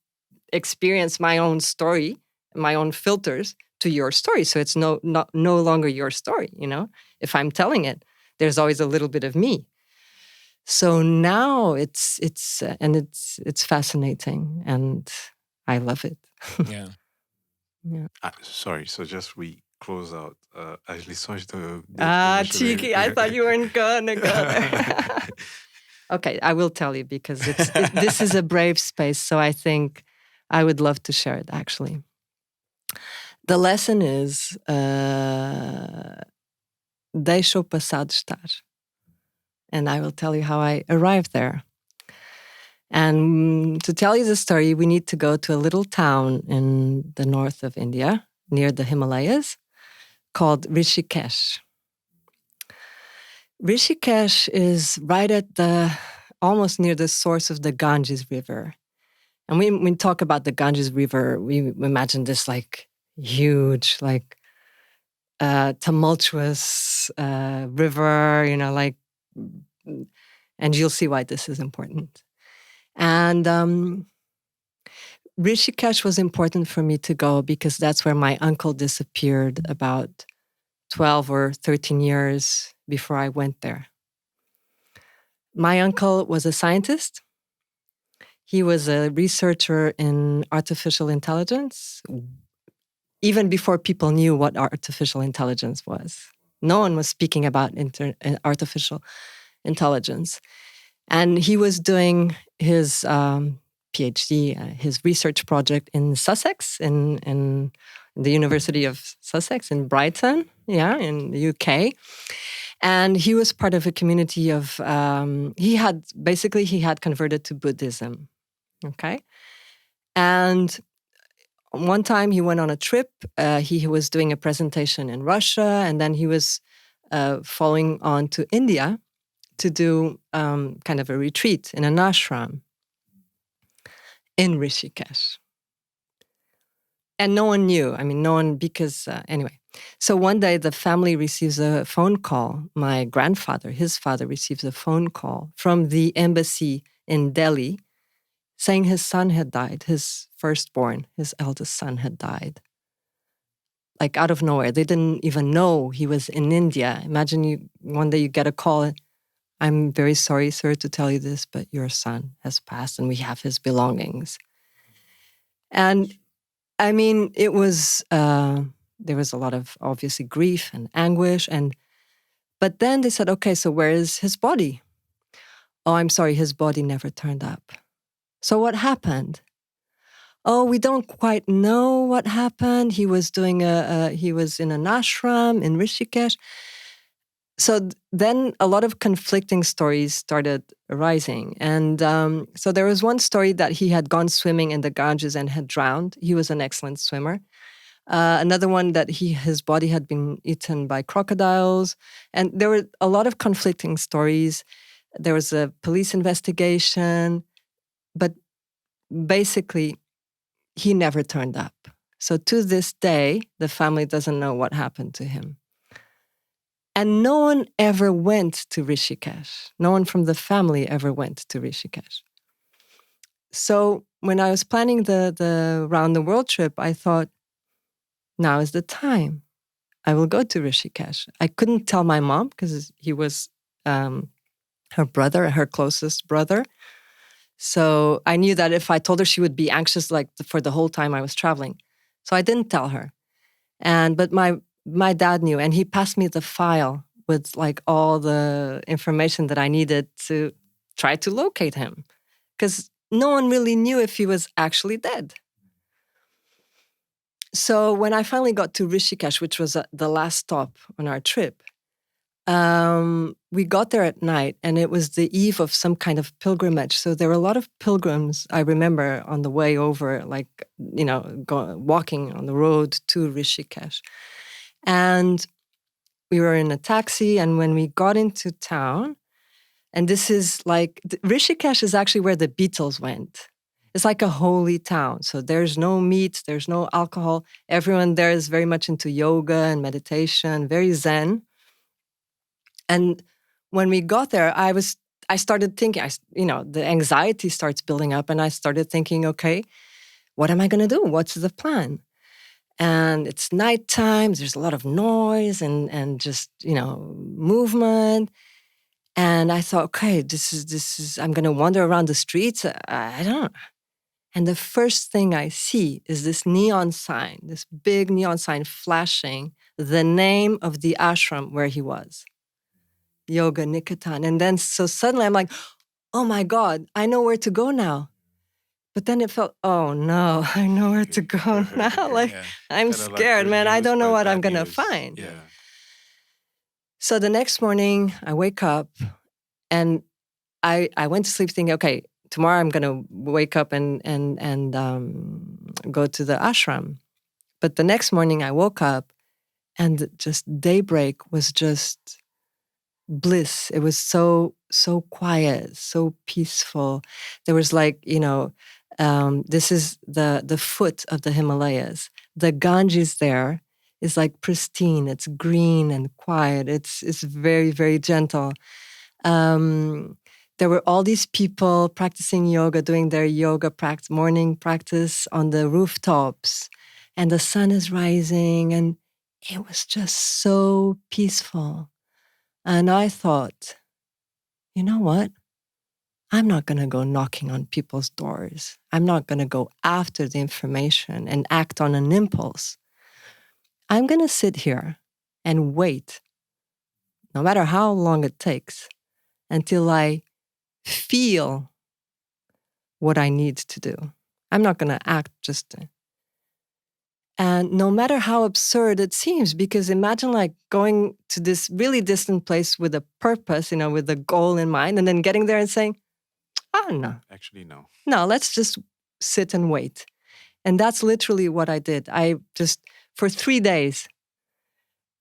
experience, my own story, my own filters to your story. So it's no longer your story, you know? If I'm telling it, there's always a little bit of me. So now it's fascinating, and I love it. Yeah. Yeah. Sorry, so just we close out as lições do... Cheeky, I thought you weren't gonna go there. Okay, I will tell you because this is a brave space, so I think I would love to share it, actually. The lesson is deixa o passado estar. And I will tell you how I arrived there. And to tell you the story, we need to go to a little town in the north of India, near the Himalayas, called Rishikesh. Rishikesh is right at almost near the source of the Ganges River. And when we talk about the Ganges River, we imagine this like huge, like tumultuous river, you know, like, and you'll see why this is important. And Rishikesh was important for me to go because that's where my uncle disappeared about 12 or 13 years before I went there. My uncle was a scientist. He was a researcher in artificial intelligence, even before people knew what artificial intelligence was. No one was speaking about artificial intelligence. And he was doing his PhD, his research project in Sussex, in the University of Sussex in Brighton, in the UK. And he was part of a community of, he had converted to Buddhism, okay? And one time he went on a trip, he was doing a presentation in Russia, and then he was following on to India to do kind of a retreat in an ashram in Rishikesh. And no one knew. I mean, no one, because anyway. So one day the family receives a phone call. My grandfather, his father, receives a phone call from the embassy in Delhi saying his son had died, his firstborn, his eldest son had died. Like out of nowhere. They didn't even know he was in India. Imagine one day you get a call, I'm very sorry, sir, to tell you this, but your son has passed and we have his belongings. And I mean, it was, there was a lot of obviously grief and anguish. But then they said, okay, so where is his body? Oh, I'm sorry, his body never turned up. So what happened? Oh, we don't quite know what happened. He was doing he was in an ashram in Rishikesh. So then a lot of conflicting stories started arising. And so there was one story that he had gone swimming in the Ganges and had drowned. He was an excellent swimmer. Another one that his body had been eaten by crocodiles. And there were a lot of conflicting stories. There was a police investigation. But basically, he never turned up. So to this day, the family doesn't know what happened to him. And no one ever went to Rishikesh. No one from the family ever went to Rishikesh. So when I was planning the round the world trip, I thought, now is the time. I will go to Rishikesh. I couldn't tell my mom because he was her brother, her closest brother. So I knew that if I told her, she would be anxious like for the whole time I was traveling. So I didn't tell her. But my dad knew, and he passed me the file with like all the information that I needed to try to locate him, because no one really knew if he was actually dead. So when I finally got to Rishikesh, which was the last stop on our trip, we got there at night, and it was the eve of some kind of pilgrimage. So there were a lot of pilgrims, I remember, on the way over, like, you know, walking on the road to Rishikesh. And we were in a taxi, and when we got into town, And this is like, Rishikesh is actually where the Beatles went. It's like a holy town. So there's no meat, there's no alcohol. Everyone there is very much into yoga and meditation, very zen. And when we got there, I started thinking, the anxiety starts building up, and I started thinking, okay, what am I going to do? What's the plan? And it's nighttime, there's a lot of noise and just, movement. And I thought, okay, this is, I'm going to wander around the streets. I don't know. And the first thing I see is this neon sign, this big neon sign flashing the name of the ashram where he was, Yoga Niketan. And then so suddenly I'm like, oh my God, I know where to go now. But then it felt, oh no, I know where to go now. Like, I'm scared, man. I don't know what I'm going to find. Yeah. So the next morning I wake up and I went to sleep thinking, okay, tomorrow I'm going to wake up and go to the ashram. But the next morning I woke up and just daybreak was just bliss. It was so quiet, so peaceful. There was like, this is the foot of the Himalayas. The Ganges there is like pristine. It's green and quiet. It's very, very gentle. There were all these people practicing yoga, doing their yoga morning practice on the rooftops, and the sun is rising, and it was just so peaceful. And I thought, you know what? I'm not going to go knocking on people's doors. I'm not going to go after the information and act on an impulse. I'm going to sit here and wait, no matter how long it takes, until I feel what I need to do. I'm not going to act just. And no matter how absurd it seems, because imagine like going to this really distant place with a purpose, with a goal in mind, and then getting there and saying, oh, no. Actually, no. No, let's just sit and wait. And that's literally what I did. I just, for 3 days,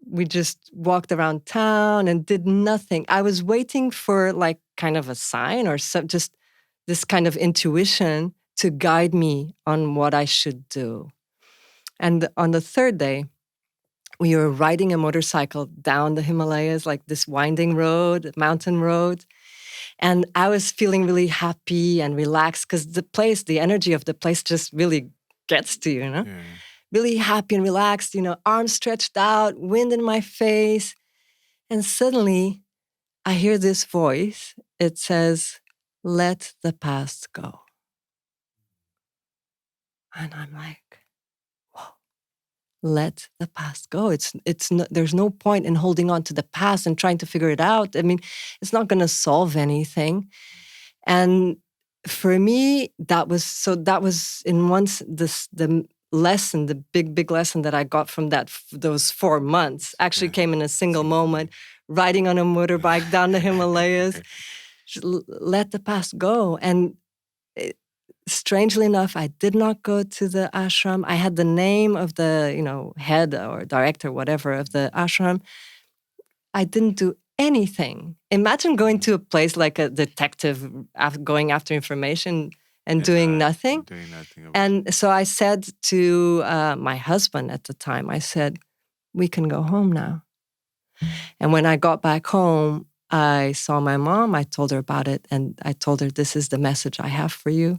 we just walked around town and did nothing. I was waiting for like kind of a sign or just this kind of intuition to guide me on what I should do. And on the third day, we were riding a motorcycle down the Himalayas, like this winding road, mountain road. And I was feeling really happy and relaxed because the energy of the place just really gets to you, Yeah. Really happy and relaxed, arms stretched out, wind in my face. And suddenly I hear this voice. It says, let the past go. And I'm like, whoa, let the past go. There's no point in holding on to the past and trying to figure it out. I mean, it's not going to solve anything. And for me, that was in the lesson, the big lesson that I got from those 4 months actually came in a single moment, riding on a motorbike down the Himalayas. Let the past go. And strangely enough, I did not go to the ashram. I had the name of the, head or director, whatever, of the ashram. I didn't do anything. Imagine going to a place like a detective going after information and doing nothing. And so I said to my husband at the time, I said, we can go home now. And when I got back home, I saw my mom, I told her about it, and I told her, this is the message I have for you.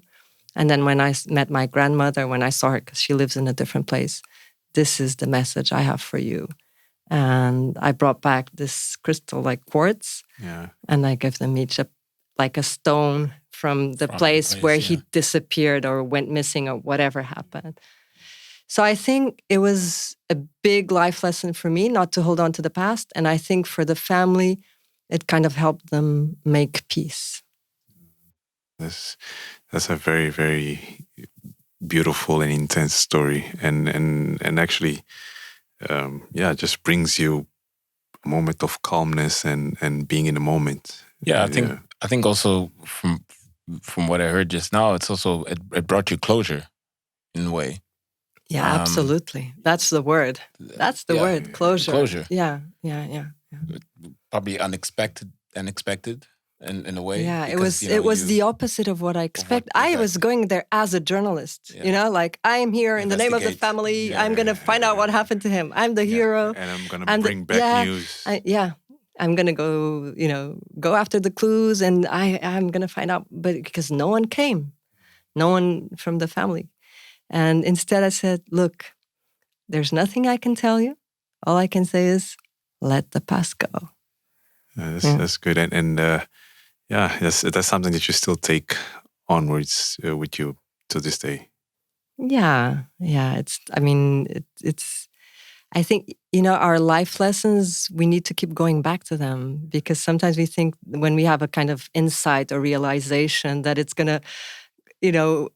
And then when I met my grandmother, when I saw her, because she lives in a different place, this is the message I have for you. And I brought back this crystal like quartz, and I gave them each a stone from the place where he disappeared or went missing or whatever happened. So I think it was a big life lesson for me not to hold on to the past. And I think for the family, it kind of helped them make peace. That's a very, very beautiful and intense story. And actually, just brings you a moment of calmness and being in the moment. Yeah, I think also from what I heard just now, it's also it brought you closure in a way. Yeah, absolutely. That's the word. That's the word. Closure. Closure. Yeah. Probably unexpected in a way. Yeah, it Because, was you know, it was you- the opposite of what I expect. I was exactly. going there as a journalist, Yeah. you know, like I'm here in the name of the Investigate. family. I'm gonna find out what happened to him. I'm the hero. And I'm gonna I'm the- bring back yeah, news. I'm gonna go, go after the clues, and I'm gonna find out. But because no one came, no one from the family, and instead I said, "Look, there's nothing I can tell you. All I can say is, let the past go." That's good. And that's something that you still take onwards with you to this day. Yeah. It's. I mean, it's. I think, our life lessons, we need to keep going back to them, because sometimes we think when we have a kind of insight or realization that it's going to,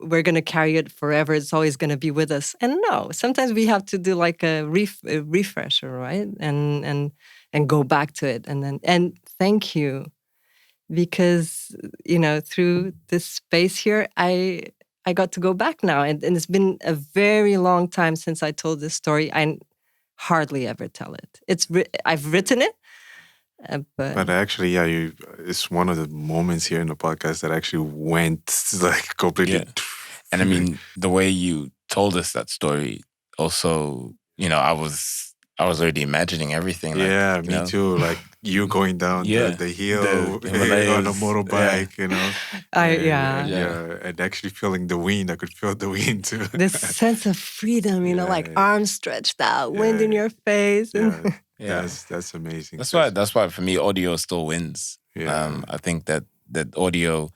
we're going to carry it forever. It's always going to be with us. And no, sometimes we have to do like a refresher, right? And go back to it. And thank you, because, through this space here, I got to go back now. And it's been a very long time since I told this story. I hardly ever tell it. I've written it, But actually, it's one of the moments here in the podcast that actually went like completely. Yeah. And I mean, the way you told us that story, also, I was already imagining everything. Like, Yeah, me too. Like you going down the hill the on a Himalayas, motorbike, Yeah. and actually feeling the wind. I could feel the wind too. this sense of freedom, like arms stretched out, wind in Yeah. your face. And Yeah. That's amazing. That's why for me, audio still wins. Yeah. I think that audio,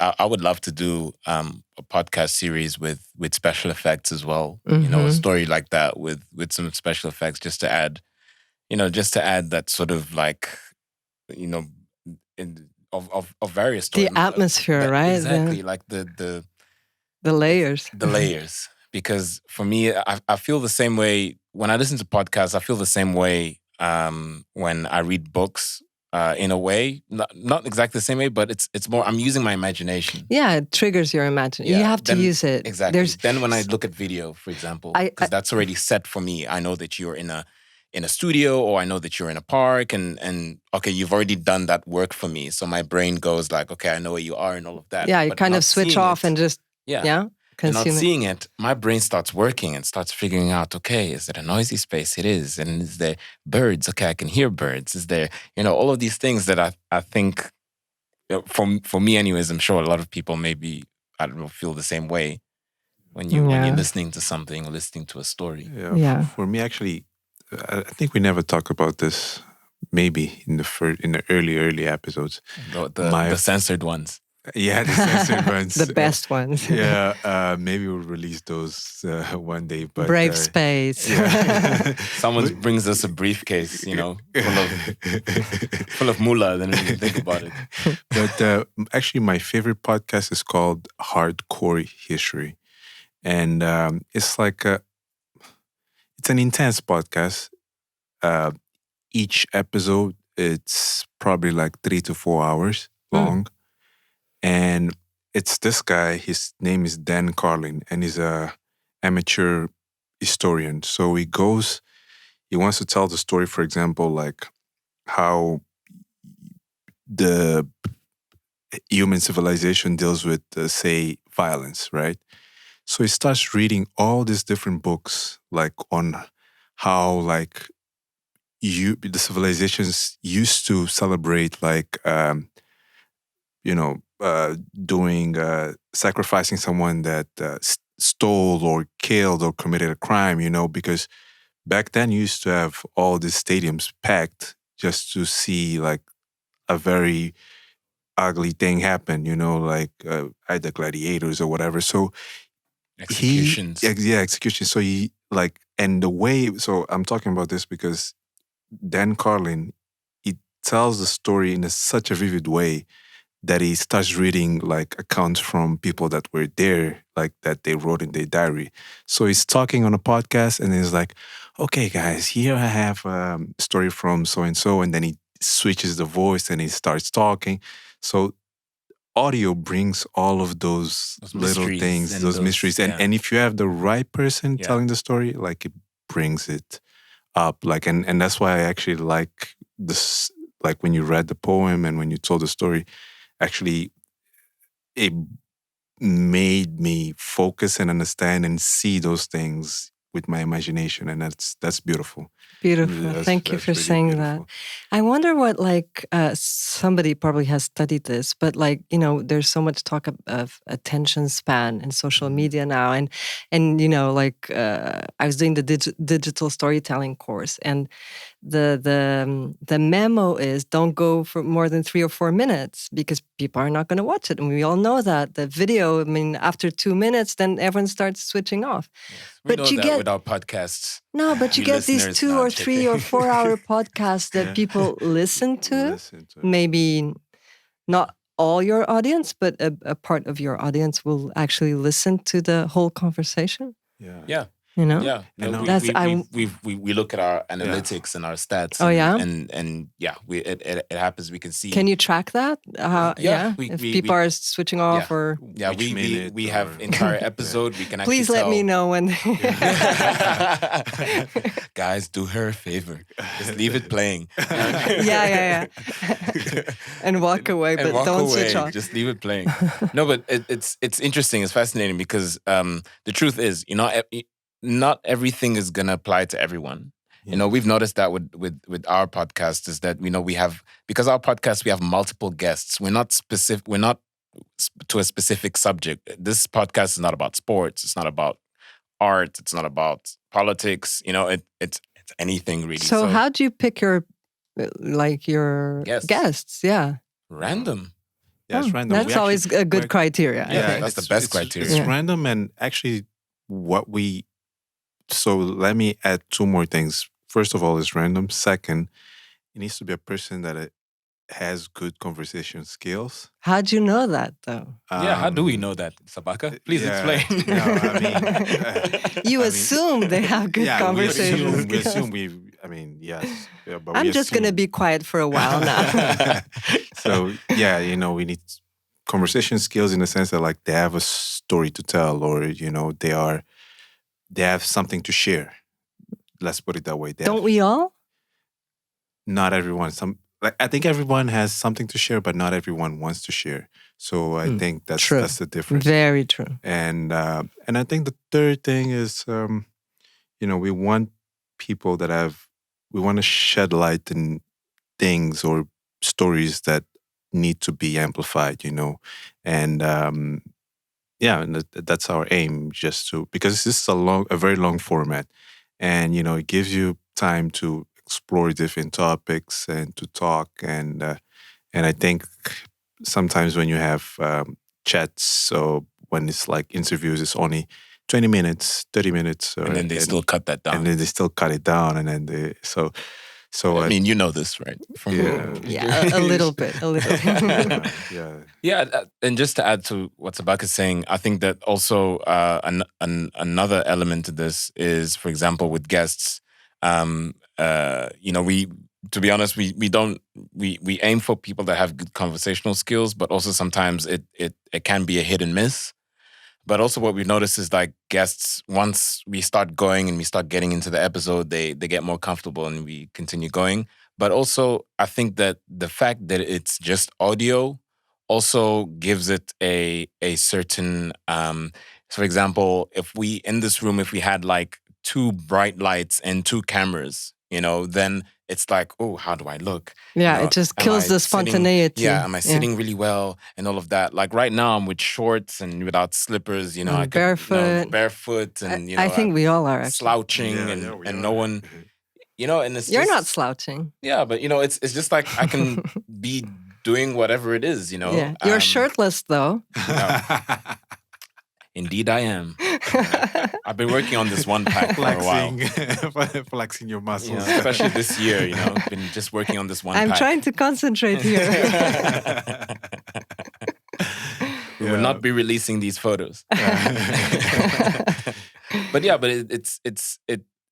I would love to do a podcast series with special effects as well. A story like that with some special effects, just to add that sort of like, of various stories. the atmosphere, right? Exactly, like the layers. the layers. Because for me, I feel the same way when I listen to podcasts. I feel the same way when I read books. In a way, not exactly the same way, but it's more. I'm using my imagination. Yeah, it triggers your imagination. You have to use it. Exactly. Then when I look at video, for example, because that's already set for me. I know that you're in a studio, or I know that you're in a park, and okay, you've already done that work for me. So my brain goes like, okay, I know where you are and all of that. Yeah, you But kind not of switch seeing off it, and just and not consume it. seeing it, my brain starts working and starts figuring out, okay, is it a noisy space? It is. And is there birds? Okay, I can hear birds. Is there, all of these things that I think, for me anyways, I'm sure a lot of people maybe, I don't know, feel the same way when you're listening to something or listening to a story. Yeah. For me, actually, I think we never talk about this. Maybe in the early episodes, The censored ones. Yeah, the censored ones. The best ones. Yeah, maybe we'll release those one day. But Brave space. Yeah. Someone brings us a briefcase, full of moolah. Then we can think about it. But actually, my favorite podcast is called Hardcore History, and it's like it's an intense podcast. Each episode, it's probably like 3 to 4 hours long. And it's this guy, his name is Dan Carlin, and he's a amateur historian. So he wants to tell the story, for example, like how the human civilization deals with, say, violence, right? So he starts reading all these different books, like on how, like, the civilizations used to celebrate, like, doing sacrificing someone that stole or killed or committed a crime, because back then you used to have all these stadiums packed just to see like a very ugly thing happen, like either gladiators or whatever. So Executions. Executions. So so I'm talking about this because Dan Carlin, he tells the story in such a vivid way that he starts reading like accounts from people that were there, like that they wrote in their diary. So he's talking on a podcast and he's like, okay, guys, here I have a story from so-and-so. And then he switches the voice and he starts talking. So audio brings all of those little things, those mysteries. And if you have the right person telling the story, like it brings it up. Like, and that's why I actually like this, like when you read the poem and when you told the story, actually it made me focus and understand and see those things with my imagination, and that's beautiful. Beautiful. Thank you for really saying beautiful. that. I wonder what, like, somebody probably has studied this, but like, there's so much talk of attention span in social media now, and like I was doing the digital storytelling course, and the memo is don't go for more than 3 or 4 minutes because people are not going to watch it, and we all know that the video. I mean, after 2 minutes, then everyone starts switching off. We know that with our podcasts. No, but you get these 2 or 3 or 4 hour podcasts that people listen to. Maybe not all your audience, but a part of your audience will actually listen to the whole conversation. Yeah. Yeah. We look at our analytics and our stats. Oh, yeah? And yeah, it happens. We can see. Can you track that? If people are switching off or... Yeah, we have entire episode. We can actually Please let me know when... Guys, do her a favor. Just leave it playing. Yeah. And walk away, but don't switch off. Just leave it playing. No, but it's interesting. It's fascinating because the truth is, not everything is gonna apply to everyone. Yeah. We've noticed that with our podcast is that we have, because our podcast we have multiple guests. We're not to a specific subject. This podcast is not about sports. It's not about art. It's not about politics. It's anything really. So how do you pick your guests? Yeah, random. Yeah, it's random. That's always a good criteria. Yeah, that's the best criteria. It's random, and actually, So let me add 2 more things. First of all, it's random. Second, it needs to be a person that has good conversation skills. How do you know that, though? How do we know that, Sabaka? Please explain. You assume they have good conversation skills. We assume yes. Yeah, but I'm just going to be quiet for a while now. So, we need conversation skills in the sense that, like, they have a story to tell, or, they have something to share. Let's put it that way. Don't we all? Not everyone. I think everyone has something to share, but not everyone wants to share. So I think that's the difference. Very true. And I think the third thing is, we want people we want to shed light in things or stories that need to be amplified, and and that's our aim, because this is a very long format, and it gives you time to explore different topics and to talk, and I think sometimes when you have chats, so when it's like interviews, it's only 20 minutes, 30 minutes, and then they still cut that down, and then they still cut it down, and then So I mean, this, right? A little bit. And just to add to what Sabaka is saying, I think that also another element to this is, for example, with guests, to be honest, we aim for people that have good conversational skills, but also sometimes it can be a hit and miss. But also what we've noticed is, like, guests, once we start going and we start getting into the episode, they get more comfortable and we continue going. But also, I think that the fact that it's just audio also gives it a certain, for example, if we had like 2 bright lights and 2 cameras, then it's like, oh, how do I look? Yeah, it just kills the spontaneity. Am I sitting really well and all of that? Like right now, I'm with shorts and without slippers, barefoot, and I think we all are actually. Slouching, and no one, and it's You're not slouching. Yeah, but it's just like I can be doing whatever it is, Yeah. You're shirtless though. Indeed, I am. I've been working on this one pack for a while. Flexing your muscles. Especially this year, I've been just working on this one pack. I'm trying to concentrate here. We will not be releasing these photos. But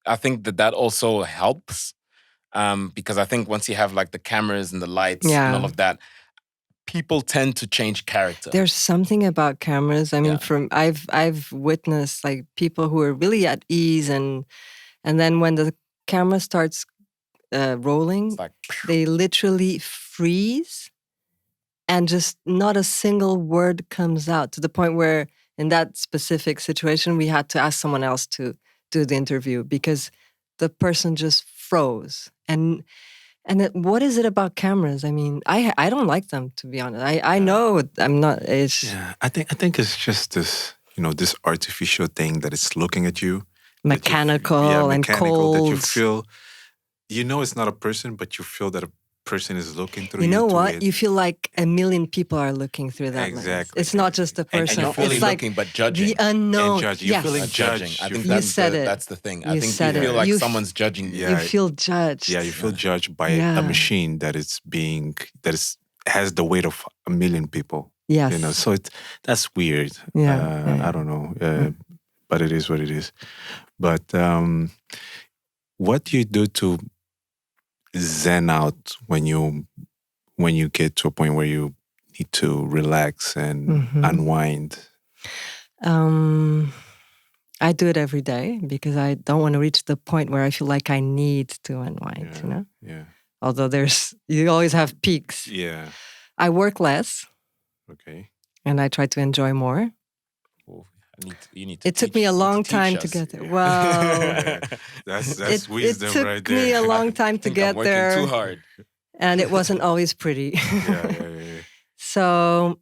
I think that also helps. Because I think once you have like the cameras and the lights and all of that, people tend to change character. There's something about cameras. I mean, I've witnessed like people who are really at ease, and then when the camera starts rolling, It's like, they literally freeze and just not a single word comes out, to the point where in that specific situation, we had to ask someone else to do the interview because the person just froze. And what is it about cameras? I mean, I don't like them, to be honest. I know I'm not. Yeah, I think it's just this, this artificial thing that it's looking at you. Mechanical and cold. That you feel, it's not a person, but you feel that a person is looking through you know to what? it. You feel like a million people are looking through that lens. Exactly. It's not just a person. not really it's like looking, but judging. the unknown. And judging. You're Yes. feeling Judging. judged. I think You said it. that's the thing. I You think said you feel it. like You someone's judging you. You feel judged. Yeah, you feel judged by a machine that has the weight of a million people. Yes. So that's weird. Yeah. I don't know, but it is what it is. But what do you do to zen out when you get to a point where you need to relax and unwind? I do it every day because I don't want to reach the point where I feel like I need to unwind, Yeah. Although you always have peaks. Yeah. I work less. Okay. And I try to enjoy more. You need to it took me a long time to get there. Well, that's wisdom right there. It took me a long time to get there. Too hard. And it wasn't always pretty. Yeah. So,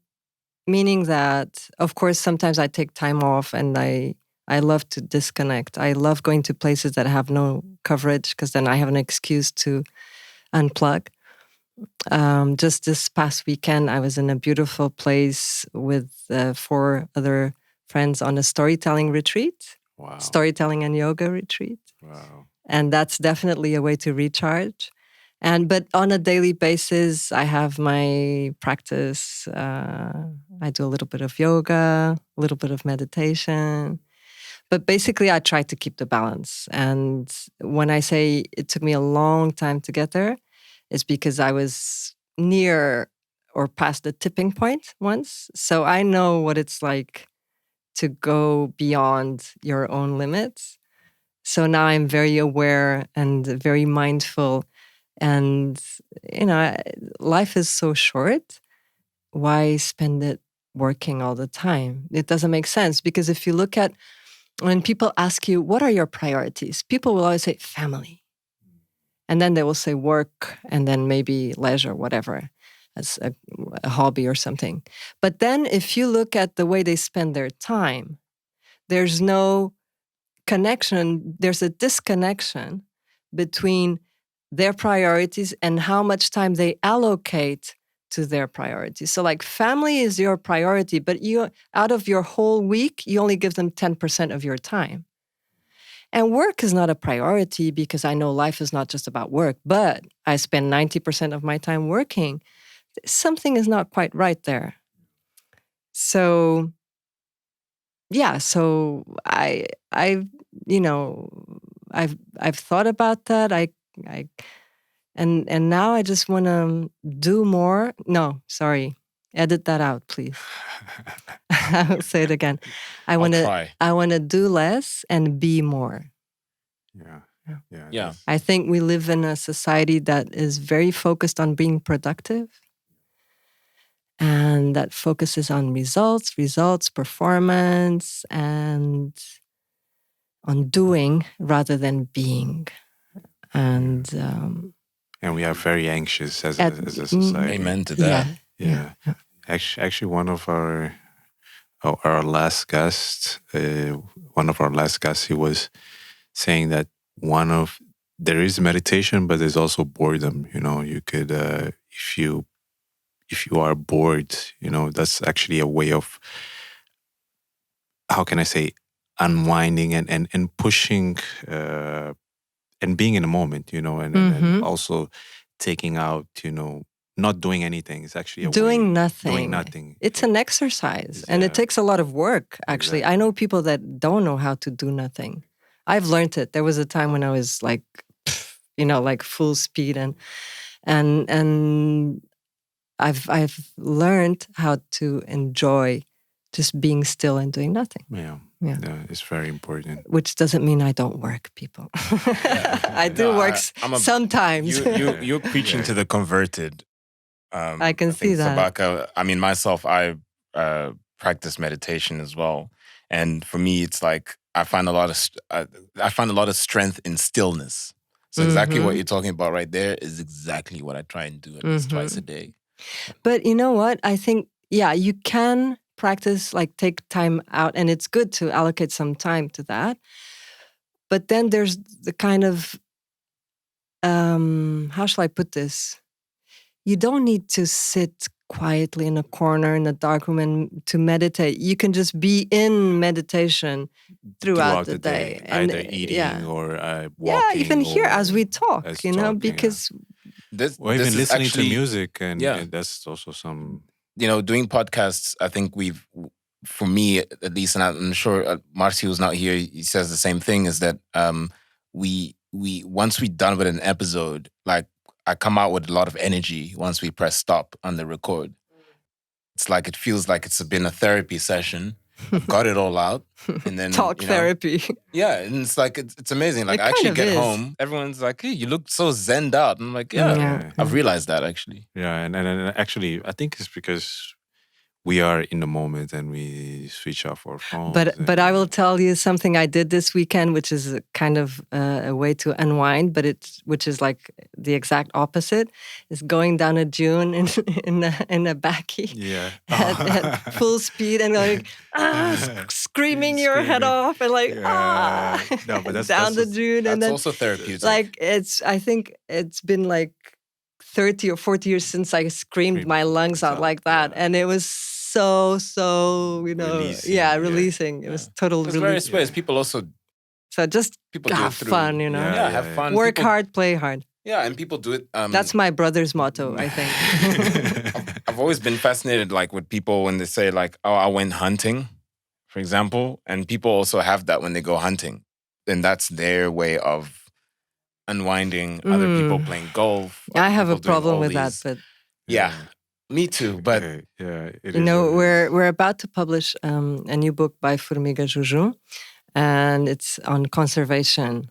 meaning that, of course, sometimes I take time off and I love to disconnect. I love going to places that have no coverage because then I have an excuse to unplug. Just this past weekend, I was in a beautiful place with 4 other friends on a storytelling retreat. Wow. Storytelling and yoga retreat. Wow. And that's definitely a way to recharge. But on a daily basis, I have my practice. I do a little bit of yoga, a little bit of meditation. But basically, I try to keep the balance. And when I say it took me a long time to get there, it's because I was near or past the tipping point once. So I know what it's like to go beyond your own limits. So now I'm very aware and very mindful. And, life is so short. Why spend it working all the time? It doesn't make sense because if you look at when people ask you, what are your priorities? People will always say family. And then they will say work and then maybe leisure, whatever, as a hobby or something. But then if you look at the way they spend their time, there's no connection. There's a disconnection between their priorities and how much time they allocate to their priorities. So like family is your priority, but you out of your whole week, you only give them 10% of your time. And work is not a priority because I know life is not just about work, but I spend 90% of my time working. Something is not quite right there. So, yeah, so I've thought about that. And now I just want to do more. No, sorry. Edit that out, please. I'll say it again. I want to do less and be more. Yeah. I think we live in a society that is very focused on being productive. And that focuses on results, performance, and on doing rather than being. And we are very anxious as a society. Amen to that. Yeah. Actually, one of our last guests, he was saying that there is meditation, but there's also boredom. You could if you are bored, that's actually a way of, how can I say, unwinding and pushing and being in the moment, and also taking out, not doing anything. It's actually a doing way, nothing. Doing nothing. It's an exercise, and it takes a lot of work, actually. Exactly. I know people that don't know how to do nothing. I've learned it. There was a time when I was like, like full speed, and I've learned how to enjoy just being still and doing nothing. Yeah. Yeah. It's very important. Which doesn't mean I don't work, people. I do work sometimes. You're preaching to the converted. I can see that. Sabaka, I mean, myself, I practice meditation as well, and for me, it's like I find a lot of strength in stillness. So exactly what you're talking about right there is exactly what I try and do at least twice a day. But you know what? I think, you can practice, like take time out, and it's good to allocate some time to that. But then there's the kind of, how shall I put this? You don't need to sit quietly in a corner in a dark room and to meditate. You can just be in meditation throughout the day. And, either eating or walking. Yeah, even here as we talk, This because is even listening actually, to music, and that's also some. Doing podcasts, I think for me at least, and I'm sure Marcio's not here, he says the same thing, is that we once we're done with an episode, like I come out with a lot of energy once we press stop on the record. It's like, it feels like it's been a therapy session. I've got it all out. And then talk therapy. Yeah, and it's like, it's amazing. Like, I actually get home, everyone's like, hey, you look so zenned out. And I'm like, I've realized that actually. Yeah, and actually, I think it's because we are in the moment and we switch off our phones. But I will tell you something I did this weekend, which is a kind of a way to unwind, which is like the exact opposite, is going down a dune in a bakkie at full speed and like screaming your head off and like No, but down the dune. That's and then, also therapeutic. Like I think it's been like 30 or 40 years since I screamed my lungs out like that, and it was so releasing. Releasing. It was total There's release. various ways. People also have fun, have fun. Work people, hard, play hard. Yeah, and people do it. That's my brother's motto, I think. I've always been fascinated, like, with people when they say, like, oh, I went hunting, for example, and people also have that when they go hunting, and that's their way of unwinding. Other people playing golf. I have a problem with that, but yeah, me too. But we're about to publish a new book by Formiga Juju, and it's on conservation.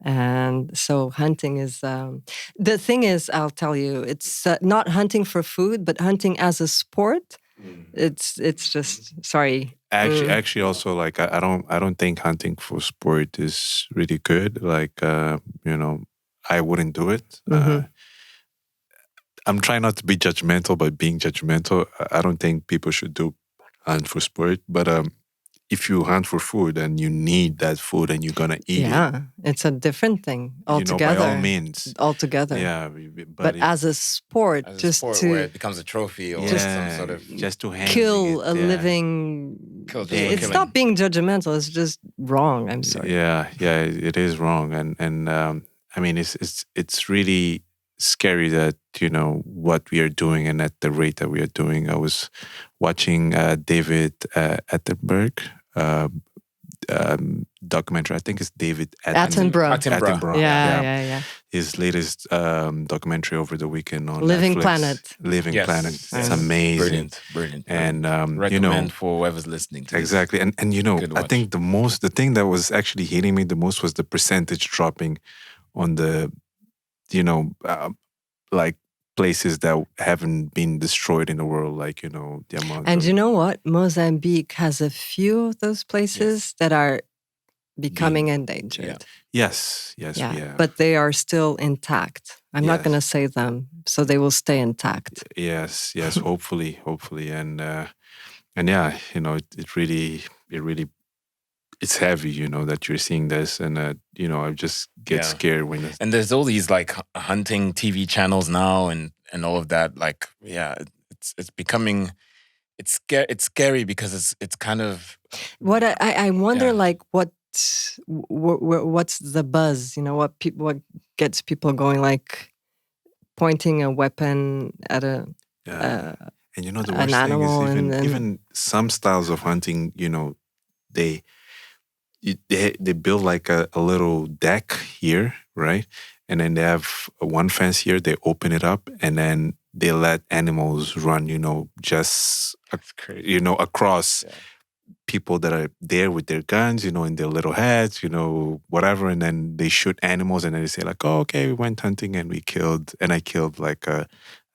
And so hunting is the thing is, I'll tell you, it's not hunting for food, but hunting as a sport. It's just sorry. Actually, also, like I don't think hunting for sport is really good. Like I wouldn't do it. I'm trying not to be judgmental, but being judgmental, I don't think people should hunt for sport. But if you hunt for food and you need that food and you're gonna eat it, it's a different thing altogether. By all means, altogether. Yeah, but as a sport, where it becomes a trophy or some sort of just to kill a living. It's not being judgmental. It's just wrong. I'm sorry. Yeah, it is wrong, and I mean, it's really scary that what we are doing and at the rate that we are doing. I was watching David Attenborough documentary. I think it's David Attenborough. Yeah. His latest documentary over the weekend on Living Netflix. Planet. Living Planet. It's amazing. Brilliant. And recommend for whoever's listening to exactly. This. And I think the thing that was actually hitting me the most was the percentage dropping on the like places that haven't been destroyed in the world, like the amount. And you know what? Mozambique has a few of those places that are becoming endangered. Yes. But they are still intact. I'm not going to say them, so they will stay intact. Yes. Hopefully, and yeah, it really. It's heavy, that you're seeing this, and I just get scared when. And there's all these like hunting TV channels now, and all of that. Like, it's becoming, it's scary because it's kind of. What I wonder, like what's the buzz? What gets people going? Like pointing a weapon at and the worst thing is even some styles of hunting. They build like a little deck here, right? And then they have one fence here. They open it up, and then they let animals run. Just across people that are there with their guns, in their little hats, whatever, and then they shoot animals, and then they say like, "Oh, okay, we went hunting and I killed like a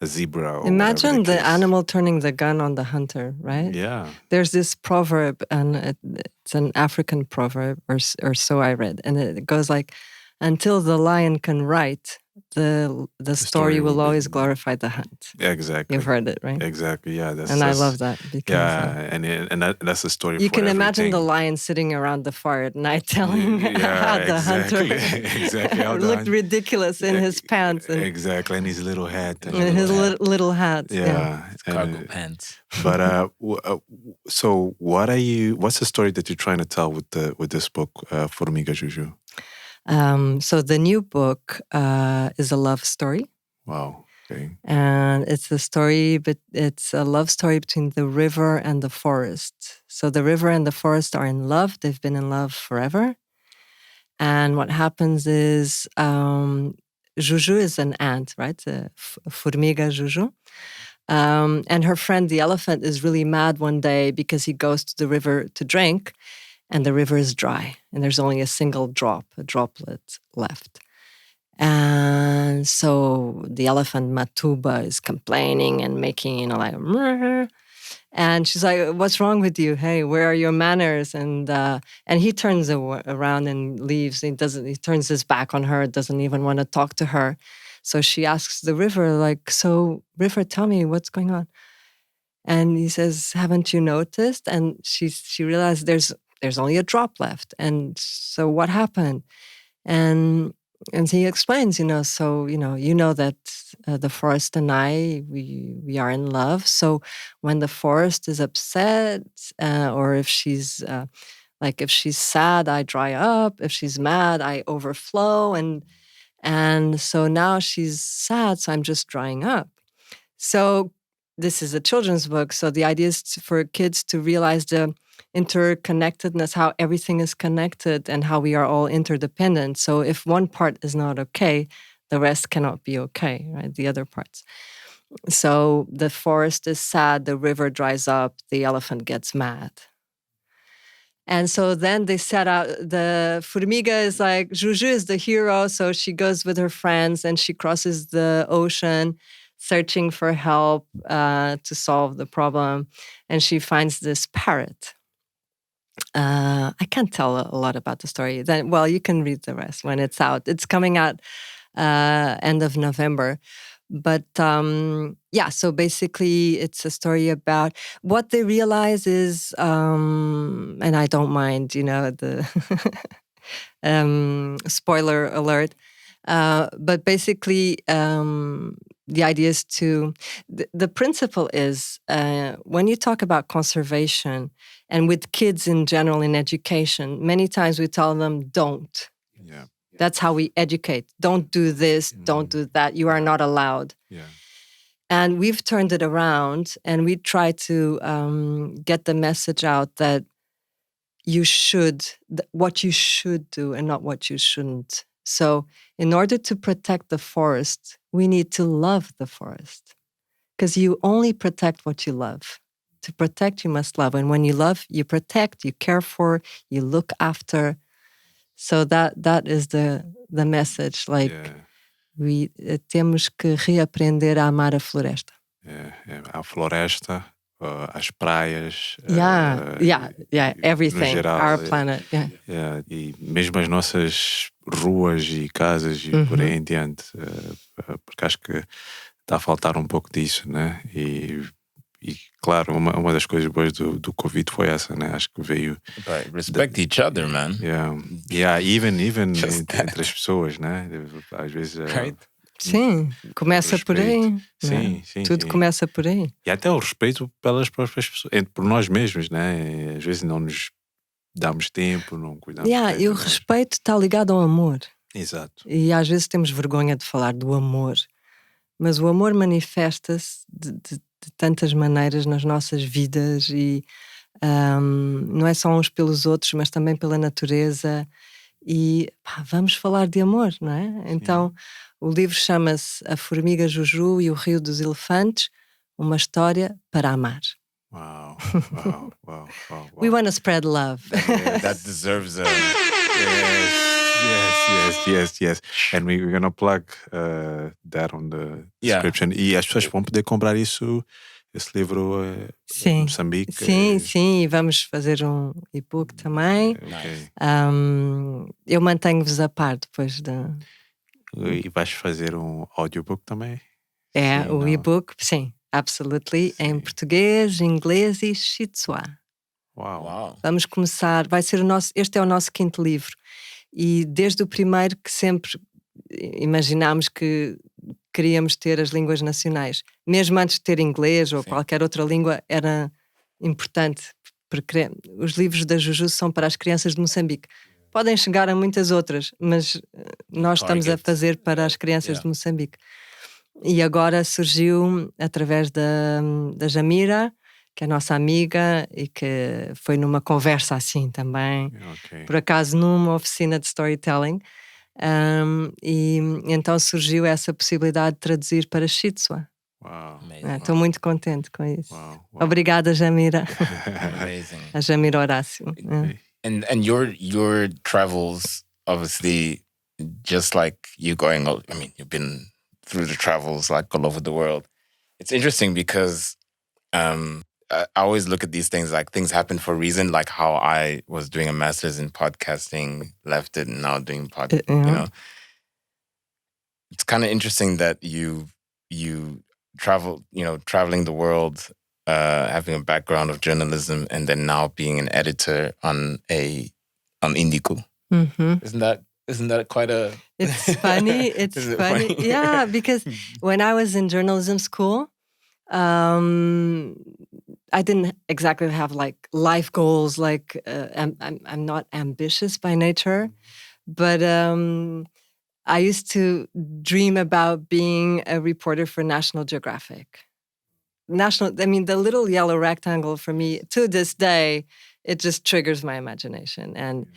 zebra." Or Imagine the case. animal turning the gun on the hunter, right? Yeah. There's this proverb, and it's an African proverb, or so I read, and it goes like, "Until the lion can write, the story will always glorify the hunt." Yeah, exactly. You've heard it, right? Exactly. Yeah. I love that because that's the story. you for can imagine everything. the lion sitting around the fire at night telling how the hunter looked ridiculous in his pants and exactly, and his little hat and his little hat. Yeah, Cargo pants. But so what's the story that you're trying to tell with this book, Formiga Juju? So the new book is a love story. Wow. Okay. And it's it's a love story between the river and the forest. So the river and the forest are in love. They've been in love forever. And what happens is Juju is an ant, right? Formiga Juju. And her friend, the elephant, is really mad one day because he goes to the river to drink, and the river is dry, and there's only a single droplet left. And so the elephant Matuba is complaining and making, like, "Mrr." And she's like, "What's wrong with you? Hey, where are your manners?" And he turns around and leaves. He turns his back on her, doesn't even want to talk to her. So she asks the river, like, "So, river, tell me what's going on." And he says, "Haven't you noticed?" And she realized there's only a drop left. And so what happened? And he explains, so, that the forest and I, we are in love. So when the forest is upset, or if she's sad, I dry up. If she's mad, I overflow. And so now she's sad, so I'm just drying up. So this is a children's book. So the idea is for kids to realize the interconnectedness, how everything is connected and how we are all interdependent. So if one part is not okay, the rest cannot be okay, right? The other parts. So the forest is sad, the river dries up, the elephant gets mad. And so then they set out, the Formiga is like, Juju is the hero, so she goes with her friends and she crosses the ocean searching for help to solve the problem. And she finds this parrot. I can't tell a lot about the story. Then, well, you can read the rest when it's out. It's coming out end of November. But so basically it's a story about what they realize is, and I don't mind, the spoiler alert, but basically the idea is the principle is when you talk about conservation and with kids in general in education, many times we tell them don't. Yeah. That's how we educate. Don't do this, don't do that. You are not allowed. Yeah. And we've turned it around and we try to get the message out that what you should do and not what you shouldn't. So in order to protect the forest, we need to love the forest because you only protect what you love. To protect, you must love. And when you love, you protect, you care for, you look after. So that is the message. Like, we temos que reaprender a amar a floresta. A floresta, as praias. Everything. Geral, our planet. E mesmo as nossas ruas e casas e por aí em diante. Porque acho que está a faltar um pouco disso, né? E claro, uma das coisas boas do Covid foi essa, né? Acho que veio... Respect each other, man. Even entre as pessoas, né? Às vezes... Right? Sim, começa por aí. Sim. Tudo começa por aí. E até o respeito pelas próprias pessoas, por nós mesmos, né? Às vezes não nos damos tempo, não cuidamos. E o respeito está ligado ao amor. Exato. E às vezes temos vergonha de falar do amor. Mas o amor manifesta-se de tantas maneiras nas nossas vidas e não é só uns pelos outros, mas também pela natureza. E vamos falar de amor, não é? Então, o livro chama-se A Formiga Juju e o Rio dos Elefantes, uma história para amar. Wow, wow, wow, wow. We want to spread love. Yeah, that deserves a. Yes. And we're gonna plug that on the Yeah. description. E as pessoas vão poder comprar esse livro em Sim, Moçambique. sim. E vamos fazer um e-book também. Ok. Eu mantenho-vos a par depois E vais fazer um audiobook também? É, Sim, o não? e-book, sim, absolutely, em Sim. português, inglês e Shitsua. Uau. Wow. Vamos começar, este é o nosso 5º livro. E desde o primeiro que sempre imaginámos que queríamos ter as línguas nacionais. Mesmo antes de ter inglês ou Sim. qualquer outra língua, era importante, porque os livros da Juju são para as crianças de Moçambique. Podem chegar a muitas outras, mas nós estamos a Target. fazer para as crianças de Moçambique. E agora surgiu através da Jamira, que é a nossa amiga e que foi numa conversa assim também, Ok. por acaso numa oficina de storytelling, e então surgiu essa possibilidade de traduzir para Shitsua. Uau. Amazing. Estou muito contente com isso. Uau. Obrigada, Jamira. Amazing. A Jamira Horácio. And your travels, obviously, just like you going. I mean, you've been through the travels like all over the world. It's interesting because I always look at these things like things happen for a reason. Like how I was doing a master's in podcasting, left it, and now doing podcast. You know, it's kind of interesting that you travel. You know, traveling the world. Having a background of journalism and then now being an editor on Indigo. Mm-hmm. Isn't that quite a... It's funny. It's Is it funny. funny? Yeah, because when I was in journalism school, I didn't exactly have like life goals. Like I'm not ambitious by nature, but I used to dream about being a reporter for National Geographic. The little yellow rectangle for me to this day, it just triggers my imagination, and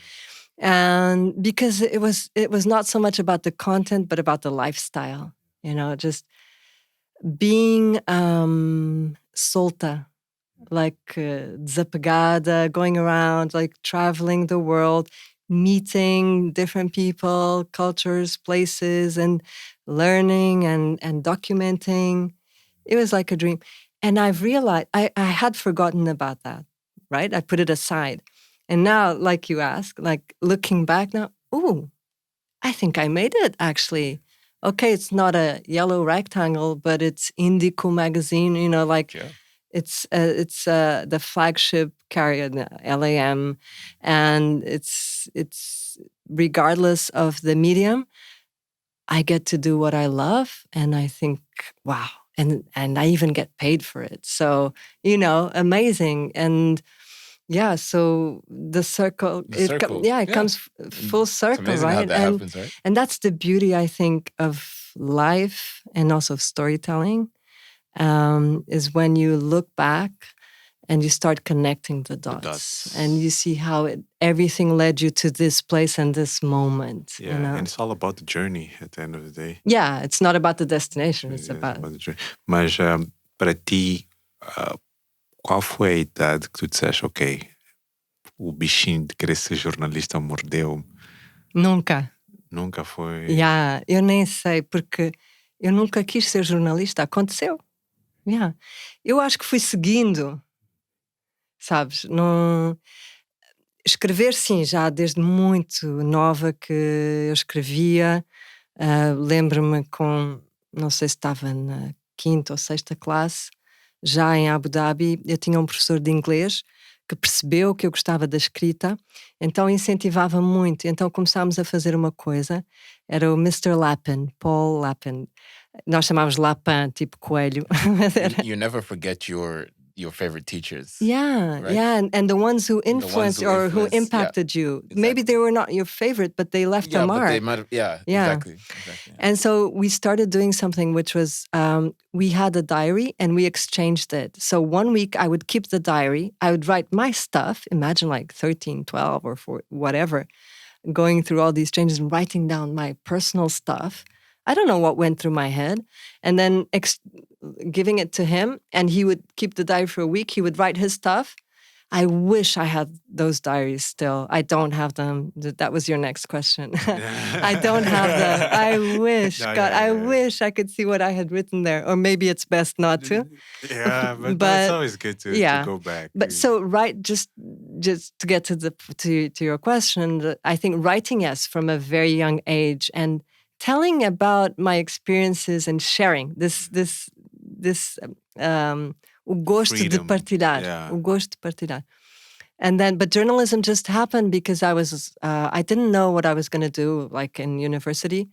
because it was not so much about the content but about the lifestyle, just being solta, like desapegada, going around, like traveling the world, meeting different people, cultures, places, and learning and documenting. It was like a dream. And I've realized I had forgotten about that, right? I put it aside. And now, like you ask, like looking back now, I think I made it actually. Okay, it's not a yellow rectangle, but it's Indico magazine, it's the flagship carrier, the LAM. And it's regardless of the medium, I get to do what I love. And I think, wow. And I even get paid for it. So, amazing. And yeah, so the circle, it comes full circle, it's amazing right? how that happens, right? And that's the beauty, I think, of life and also of storytelling, is when you look back and you start connecting the dots. And you see how everything led you to this place and this moment. Yeah, and it's all about the journey at the end of the day. Yeah, it's not about the destination. It's about the journey. Mas para ti, qual foi a idade que tu disseste, ok, o bichinho de querer ser jornalista mordeu? Nunca. Nunca foi? Yeah, eu nem sei, porque eu nunca quis ser jornalista. Aconteceu. Yeah. Eu acho que fui seguindo. Sabes, não... Escrever, sim, já desde muito nova que eu escrevia. Lembro-me não sei se estava na 5ª ou 6ª classe, já em Abu Dhabi, eu tinha um professor de inglês que percebeu que eu gostava da escrita, então incentivava muito. Então começámos a fazer uma coisa, era o Mr. Lapin, Paul Lapin. Nós chamávamos Lapin, tipo coelho. You never forget your favorite teachers. Yeah, right? yeah, and the ones who influenced who impacted you. Exactly. Maybe they were not your favorite, but they left a mark. But they might have, exactly. Yeah. And so we started doing something which was, we had a diary and we exchanged it. So one week I would keep the diary, I would write my stuff, imagine like 13, 12 or 4, whatever, going through all these changes and writing down my personal stuff. I don't know what went through my head. And then giving it to him, and he would keep the diary for a week. He would write his stuff. I wish I had those diaries still. I don't have them. That was your next question. I don't have them. I wish, I wish I could see what I had written there. Or maybe it's best not to. Yeah, but it's always good to go back. But so just to get to your question, I think writing, yes, from a very young age, and telling about my experiences and sharing this o gosto de partilhar. Yeah. O gosto de partilhar. And then, but journalism just happened because I didn't know what I was going to do, like in university.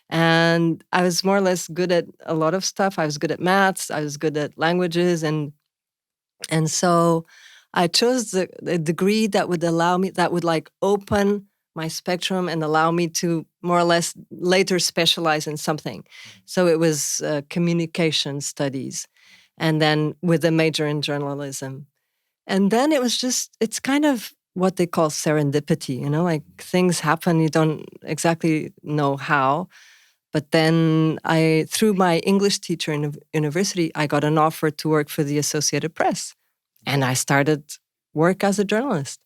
And I was more or less good at a lot of stuff. I was good at maths. I was good at languages. And so I chose the degree that would allow me, that would like open my spectrum and allow me to more or less later specialize in something. So it was communication studies, and then with a major in journalism. And then it was it's kind of what they call serendipity, like things happen, you don't exactly know how. But then through my English teacher in university, I got an offer to work for the Associated Press. And I started work as a journalist.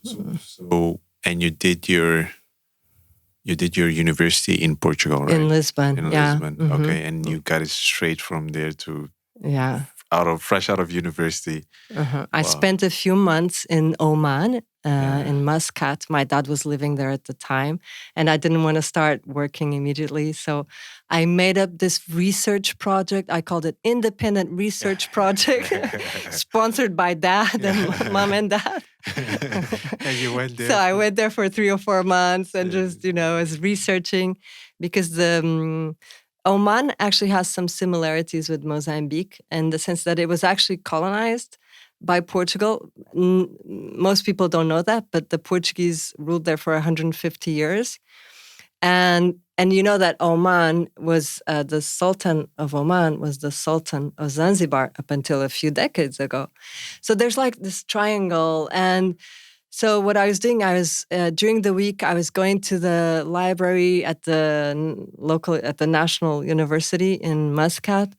So and you did your university in Portugal, right? In Lisbon, Lisbon. Mm-hmm. Okay, and you got it straight from there to fresh out of university. Uh-huh. I spent a few months in Oman, in Muscat. My dad was living there at the time, and I didn't want to start working immediately. So I made up this research project. I called it Independent Research Project, sponsored by Dad and Mom and Dad. And you went there? So I went there for 3 or 4 months and just, was researching, because the Oman actually has some similarities with Mozambique in the sense that it was actually colonized by Portugal. Most people don't know that, but the Portuguese ruled there for 150 years. And you know that Oman was, the Sultan of Oman was the Sultan of Zanzibar up until a few decades ago. So there's like this triangle. And so what I was doing, during the week, I was going to the library at the National University in Muscat,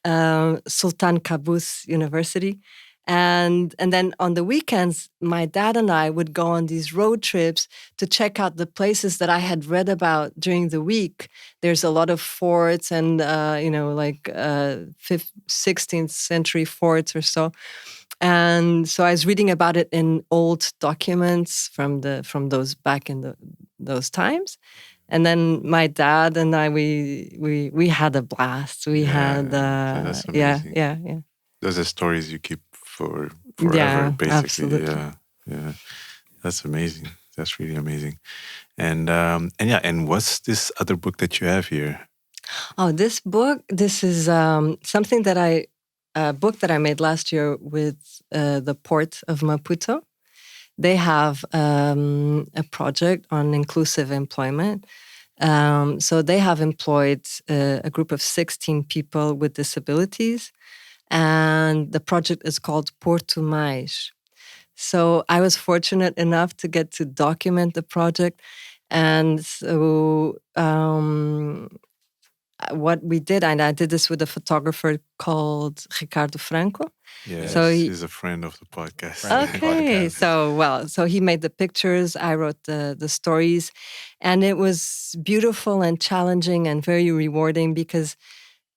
Sultan Qaboos University. And then on the weekends, my dad and I would go on these road trips to check out the places that I had read about during the week. There's a lot of forts and, 16th century forts or so. And so I was reading about it in old documents from those back in those times. And then my dad and I, we had a blast. We had, that's amazing. yeah. Those are stories you keep for forever, basically. Absolutely. Yeah. That's amazing. That's really amazing. And what's this other book that you have here? Oh, this book. This is something that a book that I made last year with the Port of Maputo. They have a project on inclusive employment. So they have employed a group of 16 people with disabilities. And the project is called Porto Mais. So I was fortunate enough to get to document the project. And so what we did, and I did this with a photographer called Ricardo Franco. Yes, so he's a friend of the podcast. Okay, so he made the pictures, I wrote the stories, and it was beautiful and challenging and very rewarding because,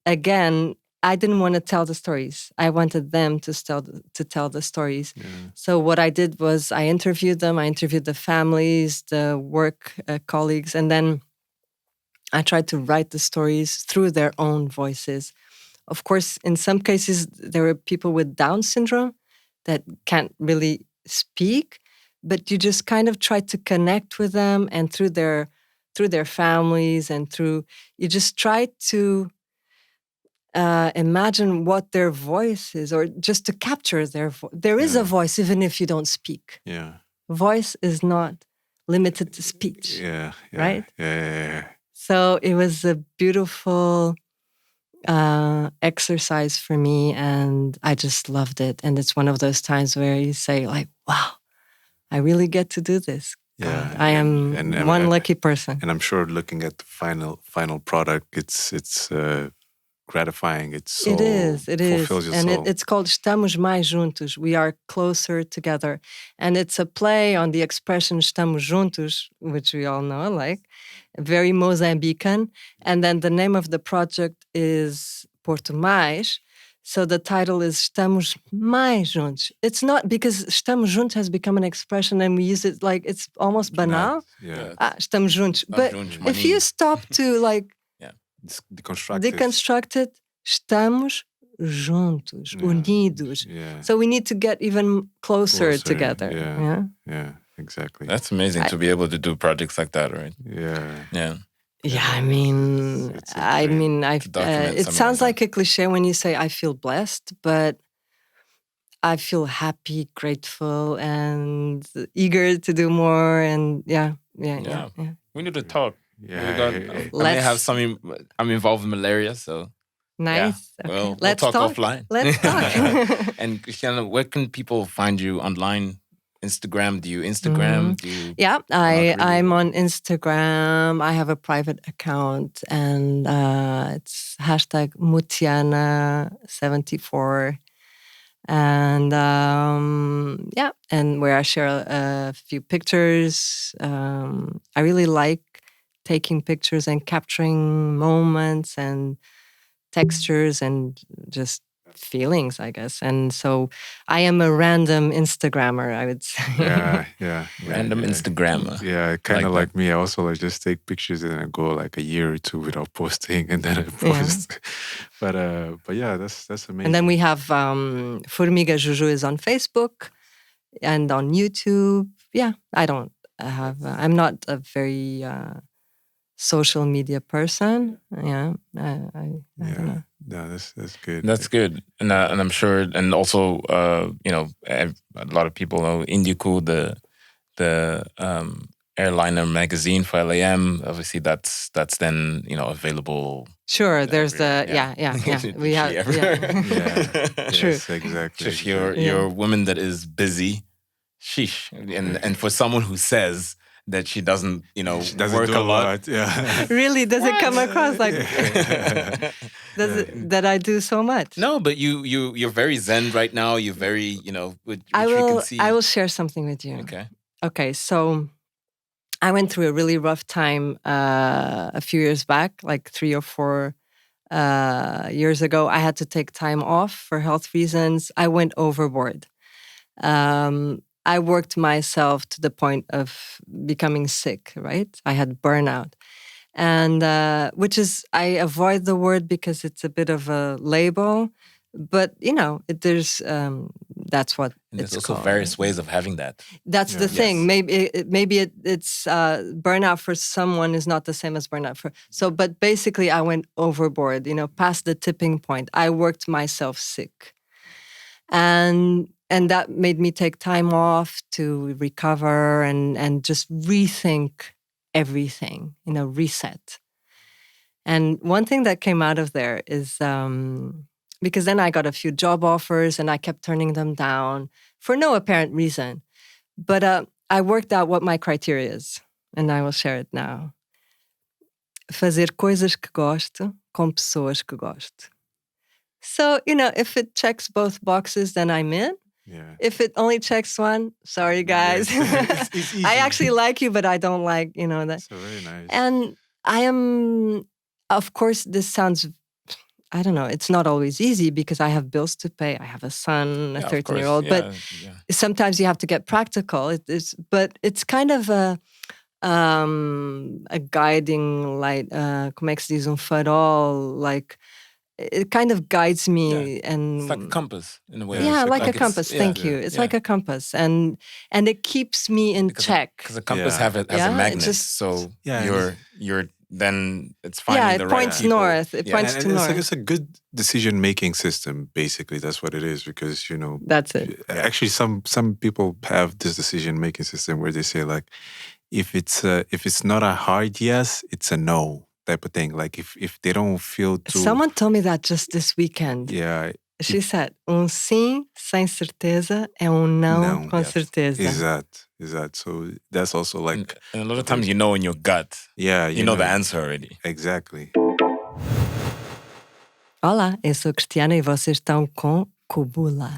again, I didn't want to tell the stories. I wanted them to tell the stories. Yeah. So what I did was I interviewed them. I interviewed the families, the work colleagues, and then I tried to write the stories through their own voices. Of course, in some cases, there were people with Down syndrome that can't really speak, but you just kind of try to connect with them, and through their families, and you just try to imagine what their voice is, or just to capture their voice. There is a voice, even if you don't speak. Yeah. Voice is not limited to speech. Yeah. Right? Yeah. So it was a beautiful exercise for me, and I just loved it. And it's one of those times where you say, like, wow, I really get to do this. Yeah, I am and one lucky person. And I'm sure looking at the final product, it's gratifying. It It is. fulfills your And soul. it's called Estamos Mais Juntos. We are closer together. And it's a play on the expression Estamos Juntos, which we all know, like, very Mozambican. And then the name of the project is Porto Mais. So the title is Estamos Mais Juntos. It's not because Estamos Juntos has become an expression and we use it like it's almost banal. Yeah. Estamos Juntos. But juntos, if you maninho. stop to like Deconstruct it, estamos juntos, unidos. Yeah. So we need to get even closer together. Yeah, exactly. That's amazing to be able to do projects like that, right? Yeah. Yeah, I mean, It's a I document it something sounds like like a cliche when you say I feel blessed, but I feel happy, grateful, and eager to do more. And yeah. We need to talk. Yeah. I may have some. I'm involved in malaria, so Nice. yeah. Okay. We'll Let's talk talk offline. Let's talk. And Cristiana, where can people find you online? Instagram? Do you Instagram? Do you? Yeah, really. I'm on Instagram. I have a private account, and it's hashtag Mutiana74. And and where I share a few pictures. I really like taking pictures and capturing moments and textures and just feelings, I guess. And so I am a random Instagrammer, I would say. Yeah. Random Instagrammer. Yeah, kind of Like like me. I also like just take pictures and I go like a year or two without posting, and then I post. But yeah, that's amazing. And then we have Formiga Juju is on Facebook and on YouTube. Yeah, I don't have. I'm not a very social media person. Yeah, I don't know. No, that's good. That's good, and I'm sure, and also, a lot of people know Indico, the airliner magazine for LAM. Obviously, that's then available. Sure, there's everywhere. We have True. Yes, exactly. If you're a woman that is busy, sheesh, and for someone who says that she doesn't, She doesn't work do a lot. Yeah. Really, does it come across like that I do so much? No, but you're very zen right now. You're very, which I we will. can see. I will share something with you. Okay. Okay, so I went through a really rough time a few years back, like 3 or 4 years ago. I had to take time off for health reasons. I went overboard. I worked myself to the point of becoming sick, right? I had burnout. And which is, I avoid the word because it's a bit of a label, but there's, that's what And there's it's also called. various ways of having that. That's the thing. Maybe it's burnout for someone is not the same as burnout for. So, but basically I went overboard, past the tipping point. I worked myself sick. And that made me take time off to recover and just rethink everything, reset. And one thing that came out of there is because then I got a few job offers and I kept turning them down for no apparent reason. But I worked out what my criteria is, and I will share it now. Fazer coisas que gosto com pessoas que gosto. So, if it checks both boxes, then I'm in. Yeah. If it only checks one, sorry guys. Yes. It's easy. I actually like you, but I don't like, that. So very nice. And I am, of course, this sounds, I don't know, it's not always easy because I have bills to pay. I have a son, a 13-year-old, but sometimes you have to get practical. But it's kind of a guiding light, como é que se diz, farol, like, it kind of guides me, and It's like a compass in a way. Yeah, like a it's- compass. Thank you. It's like a compass, and it keeps me in check. Because a compass Yeah. has a Yeah, it magnet, just- so Yeah, you're then it's finding Yeah, the it right points people. north. It Yeah. points And to north. it's a good decision-making system, basically. That's what it is, because, That's it. actually some people have this decision-making system where they say, like, if it's not a hard yes, it's a no type of thing. Like, if they don't feel too... Someone told me that just this weekend. Yeah, She said, um sim sem certeza é um não com yes. certeza. Exato. So that's also like And a lot of times you know in your gut. yeah, You know the answer already. Exactly. Olá, eu sou a Cristiana e vocês estão com Kubhula.